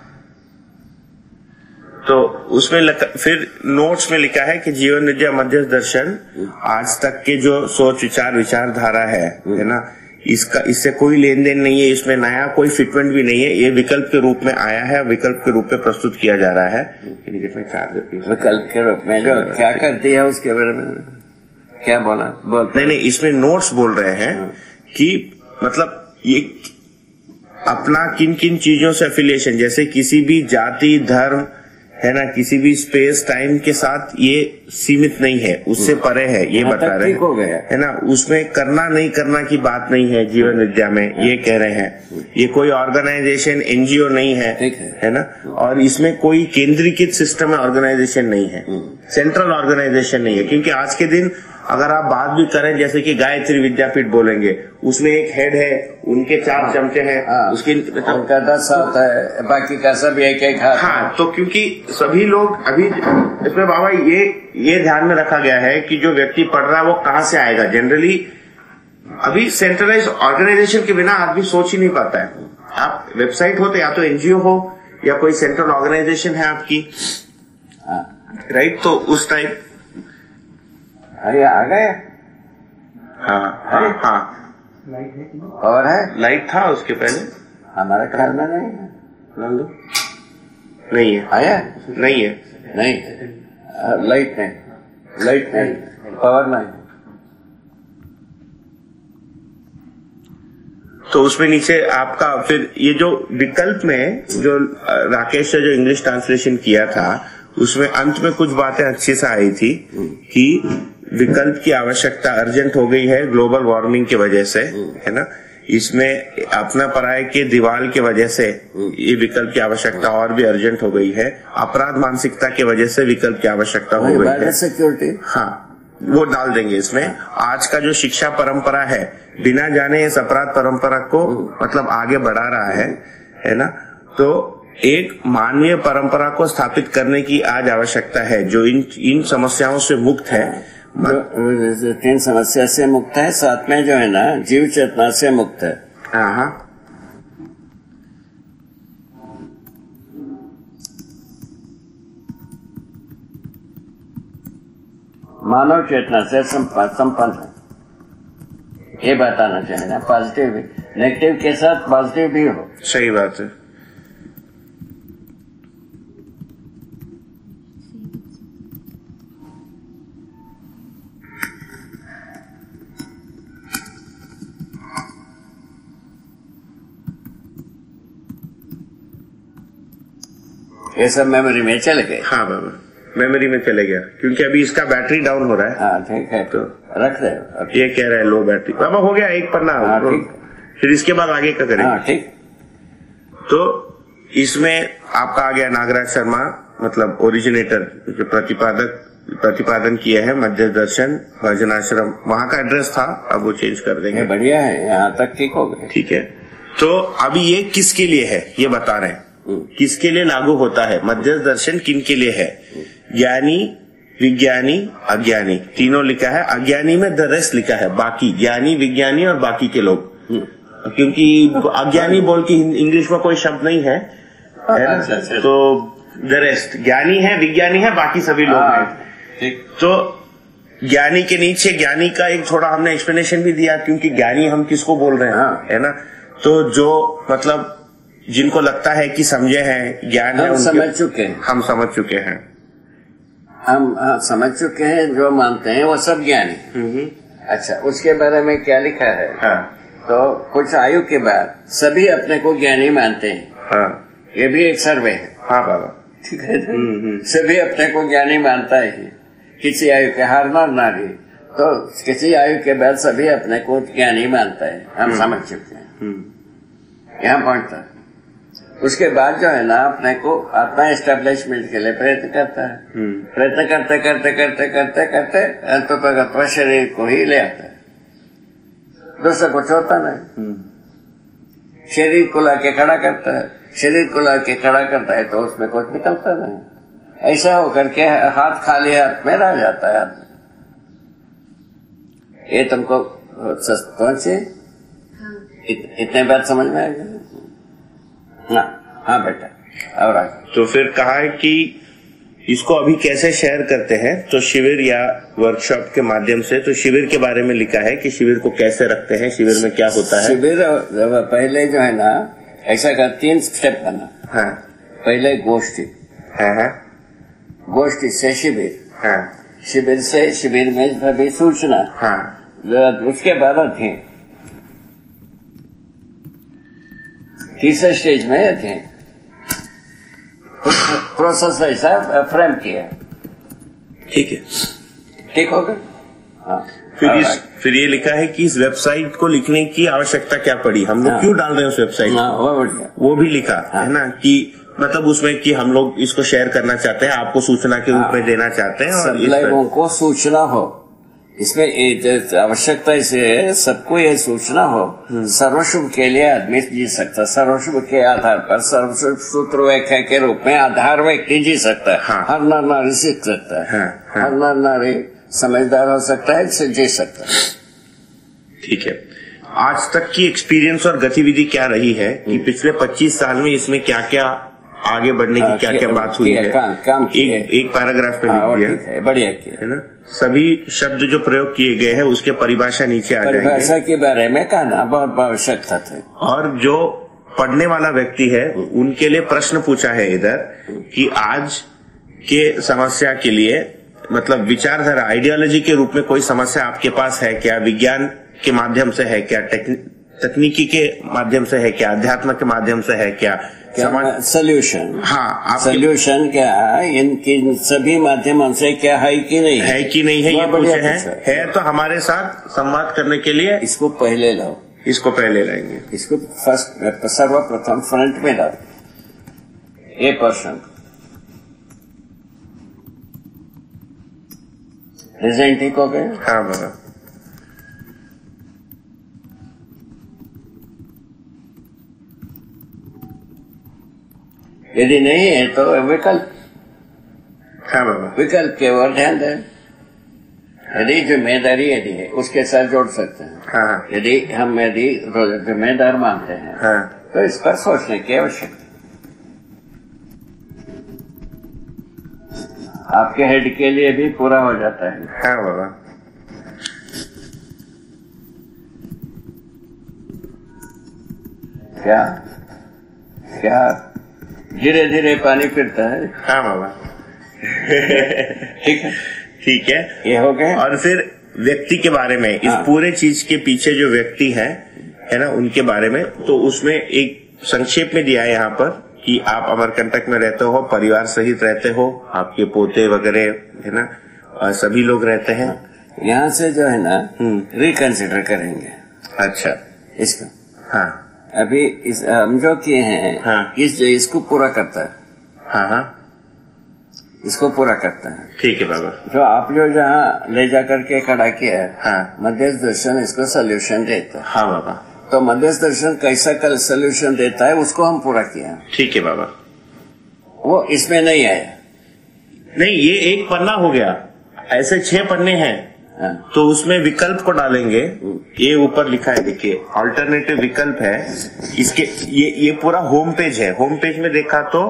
तो उसमें फिर नोट्स में लिखा है कि जीवन विद्या मध्यस्थ दर्शन आज तक के जो सोच विचारधारा है ना, इससे कोई लेन देन नहीं है, इसमें नया कोई फिटमेंट भी नहीं है, ये विकल्प के रूप में आया है, विकल्प के रूप में प्रस्तुत किया जा रहा है। विकल्प के रूप में जो क्या करती है उसके बारे में क्या बोला? नहीं, इसमें नोट्स बोल रहे हैं कि मतलब ये अपना किन किन चीजों से एफिलिएशन, जैसे किसी भी जाति धर्म है ना, किसी भी स्पेस टाइम के साथ ये सीमित नहीं है, उससे परे है, ये बता रहे हैं है ना। उसमें करना नहीं करना की बात नहीं है जीवन विद्या में, ये कह रहे हैं। ये कोई ऑर्गेनाइजेशन एनजीओ नहीं है ना, और इसमें कोई केंद्रीकृत सिस्टम ऑर्गेनाइजेशन नहीं है, सेंट्रल ऑर्गेनाइजेशन नहीं है। क्योंकि आज के दिन अगर आप बात भी करें, जैसे कि गायत्री विद्यापीठ बोलेंगे, उसमें एक हेड है, उनके 4 चमचे हैं, उसकी उनका 10 हाथ है, बाकी का सब एक हाथ। हाँ, तो क्योंकि सभी लोग अभी इसमें बाबा ये ध्यान में रखा गया है कि जो व्यक्ति पढ़ रहा है वो कहाँ से आएगा। जनरली अभी सेंट्रलाइज ऑर्गेनाइजेशन के बिना आदमी सोच ही नहीं पाता है। आप वेबसाइट हो तो या तो एनजीओ हो या कोई सेंट्रल ऑर्गेनाइजेशन है आपकी, राइट। तो उस टाइप अरे आ गए। हाँ और है लाइट था उसके पहले, हमारे ख्याल में नहीं है। नहीं है, आया नहीं है, नहीं लाइट नहीं, पावर नहीं। तो उसमें नीचे आपका फिर ये जो विकल्प में जो राकेश ने जो इंग्लिश ट्रांसलेशन किया था, उसमें अंत में कुछ बातें अच्छी से आई थी कि विकल्प की आवश्यकता अर्जेंट हो गई है ग्लोबल वार्मिंग की वजह से, है ना। इसमें अपना पराये के दीवार की वजह से ये विकल्प की आवश्यकता और भी अर्जेंट हो गई है। अपराध मानसिकता की वजह से विकल्प की आवश्यकता हो गई है। सिक्योरिटी, हाँ, वो डाल देंगे इसमें। आज का जो शिक्षा परंपरा है, बिना जाने इस अपराध परंपरा को मतलब आगे बढ़ा रहा है ना। तो एक मानवीय परंपरा को स्थापित करने की आज आवश्यकता है, जो इन समस्याओं से मुक्त है। 3 समस्या से मुक्त है, साथ में जो है ना जीव चेतना से मुक्त है। हाँ, मानव चेतना से संपन्न है, ये बताना चाहिए ना। पॉजिटिव भी, नेगेटिव के साथ पॉजिटिव भी हो। सही बात है। ये सब मेमोरी में चले गए। हाँ बाबा, मेमोरी में चले गया, क्योंकि अभी इसका बैटरी डाउन हो रहा है। हाँ ठीक है, तो रख दे। ये कह रहा है लो बैटरी। बाबा हो गया एक पन्ना। हाँ, ठीक। फिर इसके बाद आगे का करेंगे। हाँ ठीक। तो इसमें आपका आ गया नागराज शर्मा, मतलब ओरिजिनेटर, जो प्रतिपादन किया है मध्य दर्शन भजनाश्रम, वहां का एड्रेस था, अब वो चेंज कर देंगे। बढ़िया है, यहाँ तक ठीक हो गया। ठीक है। तो अभी ये किसके लिए है ये बता रहे हैं, किसके लिए लागू होता है मध्यस्थ दर्शन, किन के लिए है। ज्ञानी, विज्ञानी, अज्ञानी, तीनों लिखा है। अज्ञानी में द रेस्ट लिखा है, बाकी। ज्ञानी, विज्ञानी और बाकी के लोग, क्योंकि अज्ञानी बोल के इंग्लिश में कोई शब्द नहीं है, तो द रेस्ट। ज्ञानी है, विज्ञानी है, बाकी सभी लोग हैं। तो ज्ञानी के नीचे ज्ञानी का एक थोड़ा हमने एक्सप्लेनेशन भी दिया, क्योंकि ज्ञानी हम किसको बोल रहे हैं, है ना। तो जो मतलब जिनको लगता है कि समझे हैं, ज्ञान है, हम समझ चुके हैं, हम समझ चुके हैं, हम समझ चुके हैं, जो मानते हैं वो सब ज्ञानी। अच्छा, उसके बारे में क्या लिखा है? हाँ। तो कुछ आयु के बाद सभी अपने को ज्ञानी मानते हैं। हाँ। ये भी एक सर्वे है। हाँ बाबा, ठीक है। सभी अपने को ज्ञानी मानता है, किसी आयु के, हर नर नारी। तो किसी आयु के बाद सभी अपने को ज्ञानी मानता है, हम समझ चुके हैं। यहाँ पहुंचता है। उसके बाद जो है ना अपने को अपना एस्टेब्लिशमेंट के लिए प्रयत्न करता है। प्रयत्न करते करते करते करते करते अंततः शरीर को ही ले आता है, दूसरा कुछ होता नहीं। शरीर को लाके खड़ा करता है, शरीर को लाके खड़ा करता है तो उसमें कुछ निकलता नहीं। ऐसा होकर के हाथ खाली हाथ में रह जाता है आदमी। ये तुमको पहुंचे, इतने बात समझ में आ गया? हाँ बेटा। और तो फिर कहा है कि इसको अभी कैसे शेयर करते हैं, तो शिविर या वर्कशॉप के माध्यम से। तो शिविर के बारे में लिखा है कि शिविर को कैसे रखते हैं, शिविर में क्या होता है। शिविर पहले जो है ना, ऐसा का 3 स्टेप बना। हाँ। पहले गोष्ठी। हाँ। गोष्ठी से शिविर। हाँ। शिविर से शिविर में सभी सूचना। हाँ। उसके बाद थे तीसरे स्टेज में थे प्रोसेस ऐसा फ्रेम किया। ठीक है, ठीक हो गया। हाँ। फिर ये लिखा है कि इस वेबसाइट को लिखने की आवश्यकता क्या पड़ी, हम लोग क्यों डाल रहे हैं उस वेबसाइट वो भी लिखा है ना, कि मतलब उसमें कि हम लोग इसको शेयर करना चाहते हैं, आपको सूचना के रूप में देना चाहते हैं, और सब लोगों को सूचना हो। इसमें आवश्यकता इसे सबको ये सूचना हो। सर्वशुभ के लिए आदमी जी सकता, सर्वशुभ के आधार पर सर्वशुभ सूत्र व्याख्या के रूप में आधार व्यक्ति जी सकता है। हाँ। हर नर नारी सीख सकता है। हाँ। हर नर नारी समझदार हो सकता है, इसे जी सकता है। ठीक है, आज तक की एक्सपीरियंस और गतिविधि क्या रही है कि पिछले 25 साल में इसमें क्या क्या आगे बढ़ने की क्या क्या बात हुई है। काम एक पैराग्राफ में लिख दिया है, बढ़िया किया है ना। सभी शब्द जो प्रयोग किए गए हैं उसके परिभाषा नीचे आ जाएंगे। परिभाषा के बारे में कहना बहुत आवश्यकता था। और जो पढ़ने वाला व्यक्ति है उनके लिए प्रश्न पूछा है इधर कि आज के समस्या के लिए मतलब विचारधारा आइडियोलॉजी के रूप में कोई समस्या आपके पास है क्या, विज्ञान के माध्यम से है क्या, तकनीकी के माध्यम से है क्या, अध्यात्म के माध्यम से है क्या, सोल्यूशन। हाँ, सोल्यूशन क्या इनकी सभी माध्यमों से क्या है कि नहीं है कि नहीं है, ये पूछे है तो हमारे साथ संवाद करने के लिए इसको पहले लाओ, इसको पहले लाएंगे, इसको फर्स्ट सर्वप्रथम फ्रंट में लाओ। ये पर्सन डिजाइन ठीक हो गए। हाँ बाबा, यदि नहीं है तो विकल्प। हाँ बाबा, विकल्प के ओर ध्यान दें। यदि जिम्मेदारी यदि है उसके साथ जोड़ सकते हैं। हाँ। यदि हम जिम्मेदार मानते हैं हाँ। तो इस पर सोचने की आवश्यकता। आपके हेड के लिए भी पूरा हो जाता है। हाँ बाबा, क्या क्या धीरे धीरे पानी फिरता है। हाँ बाबा ठीक है, ठीक है, ये हो गए। और फिर व्यक्ति के बारे में, इस पूरे चीज के पीछे जो व्यक्ति है ना, उनके बारे में तो उसमें एक संक्षेप में दिया है यहाँ पर कि आप अमरकंटक में रहते हो, परिवार सहित रहते हो, आपके पोते वगैरह है ना, सभी लोग रहते हैं। यहाँ से जो है ना रिकंसिडर करेंगे। अच्छा, इसका हाँ अभी हम जो किए हैं। हाँ। इसको पूरा करता है। हाँ हाँ, इसको पूरा करता है। ठीक है बाबा। जो आप जो जहाँ ले जाकर के खड़ा किया है। हाँ। मध्यस्थ दर्शन इसको सोल्यूशन देता है। हाँ बाबा, तो मध्यस्थ दर्शन कैसा कल सोल्यूशन देता है उसको हम पूरा किया। ठीक है बाबा। वो इसमें नहीं आया। नहीं, ये एक पन्ना हो गया, ऐसे 6 पन्ने हैं। हाँ। तो उसमें विकल्प को डालेंगे। ये ऊपर लिखा है, देखिए ऑल्टरनेटिव विकल्प है इसके। ये पूरा होम पेज है। होम पेज में देखा तो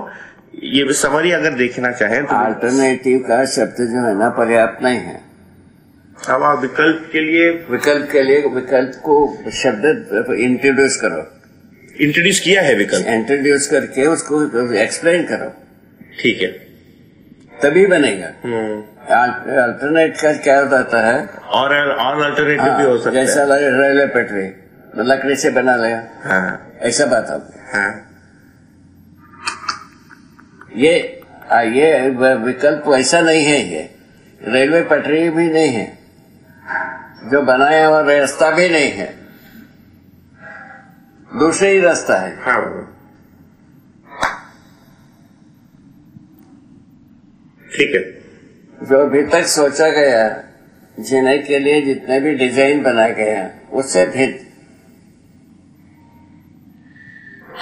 ये समरी अगर देखना चाहें तो अल्टरनेटिव का शब्द जो है ना पर्याप्त नहीं है। अब आप विकल्प के लिए विकल्प को शब्द इंट्रोड्यूस करो। इंट्रोड्यूस किया है विकल्प, इंट्रोड्यूस करके उसको एक्सप्लेन करो, ठीक है, तभी बनेगा। अल्टरनेट का क्या होता है, और अल्टरनेटिव भी हो सकता है, जैसा रेलवे पटरी लकड़ी से बना लिया। हाँ। ऐसा बात है। हाँ। ये विकल्प वैसा नहीं है। ये रेलवे पटरी भी नहीं है, जो बनाया हुआ रास्ता भी नहीं है, दूसरे ही रास्ता है। हाँ। ठीक है, जो अभी तक सोचा गया जीने के लिए जितने भी डिजाइन बनाए गए हैं उससे भिन्न।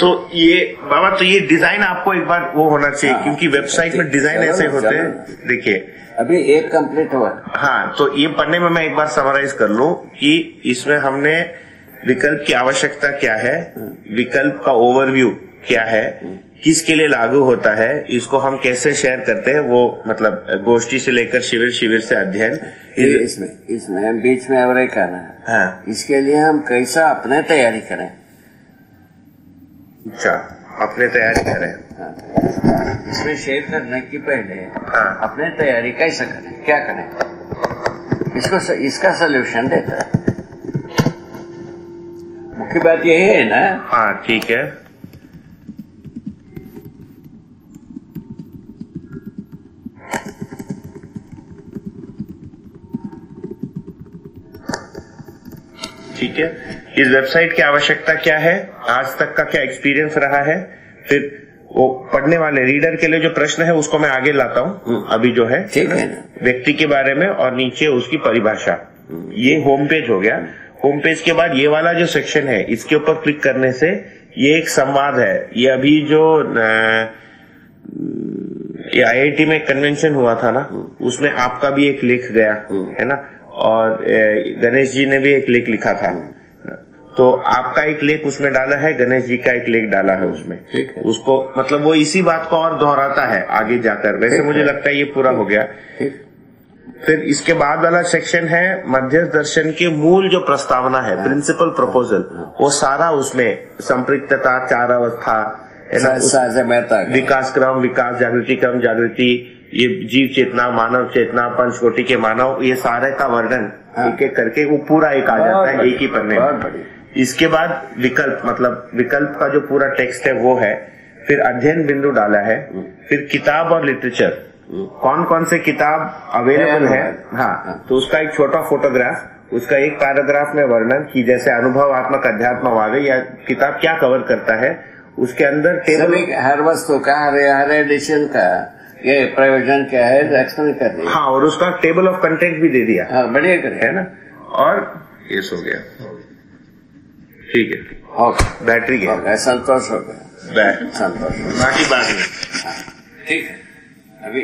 तो ये बाबा, तो ये डिजाइन आपको एक बार वो होना चाहिए। हाँ, क्योंकि वेबसाइट में डिजाइन ऐसे होते हैं। देखिए अभी एक कंप्लीट हुआ। हाँ, तो ये पढ़ने में मैं एक बार समराइज कर लूं कि इसमें हमने विकल्प की आवश्यकता क्या है, विकल्प का ओवरव्यू क्या है, किसके लिए लागू होता है, इसको हम कैसे शेयर करते हैं, वो मतलब गोष्ठी से लेकर शिविर, शिविर से अध्ययन, इसमें बीच में और एक आना है। हाँ, इसके लिए हम कैसा अपने तैयारी करें। अच्छा, अपने तैयारी करें। हाँ। इसमें शेयर करने की पहले हाँ, अपने तैयारी कैसा करें, क्या करें, इसका सोल्यूशन देता है। मुख्य बात यही है ना। हाँ, ठीक है। ठीक है, इस वेबसाइट की आवश्यकता क्या है, आज तक का क्या एक्सपीरियंस रहा है, फिर वो पढ़ने वाले रीडर के लिए जो प्रश्न है उसको मैं आगे लाता हूँ अभी जो है, ठीक है, व्यक्ति के बारे में, और नीचे उसकी परिभाषा। ये होम पेज हो गया। होम पेज के बाद ये वाला जो सेक्शन है, इसके ऊपर क्लिक करने से ये एक संवाद है। ये अभी जो ये IIT में कन्वेंशन हुआ था ना, उसमें आपका भी एक लेख गया है ना, और गणेश जी ने भी एक लेख लिखा था, तो आपका एक लेख उसमें डाला है, गणेश जी का एक लेख डाला है उसमें। उसको मतलब वो इसी बात को और दोहराता है आगे जाकर। वैसे मुझे लगता है ये पूरा हो गया। फिर इसके बाद वाला सेक्शन है मध्यस्थ दर्शन के मूल जो प्रस्तावना है, प्रिंसिपल प्रपोजल, वो सारा उसमें संपृक्तता, चार अवस्था, विकास क्रम, विकास, जागृति क्रम, जागृति, ये जीव चेतना, मानव चेतना, पंचकोटि के मानव, ये सारे का वर्णन एक एक करके वो पूरा एक आ जाता है एक ही पन्ने में। इसके बाद विकल्प, मतलब विकल्प का जो पूरा टेक्स्ट है वो है। फिर अध्ययन बिंदु डाला है। फिर किताब और लिटरेचर, कौन कौन से किताब अवेलेबल है, हाँ, तो उसका एक छोटा फोटोग्राफ, उसका एक पैराग्राफ में वर्णन की, जैसे अनुभवात्मक अध्यात्मवाद या किताब क्या कवर करता है, उसके अंदर टेबल, हर वस्तु का, हर एडिशन का ये प्रयोजन क्या है एक्सप्लेन कर दिया। हाँ, और उसका टेबल ऑफ कंटेंट भी दे दिया। हाँ, बढ़िया करे, है ना। और ये सो गया, ठीक है, ओके, बैटरी गया, संतोष हो गया, संतोष, बाकी बाद में, ठीक है। अभी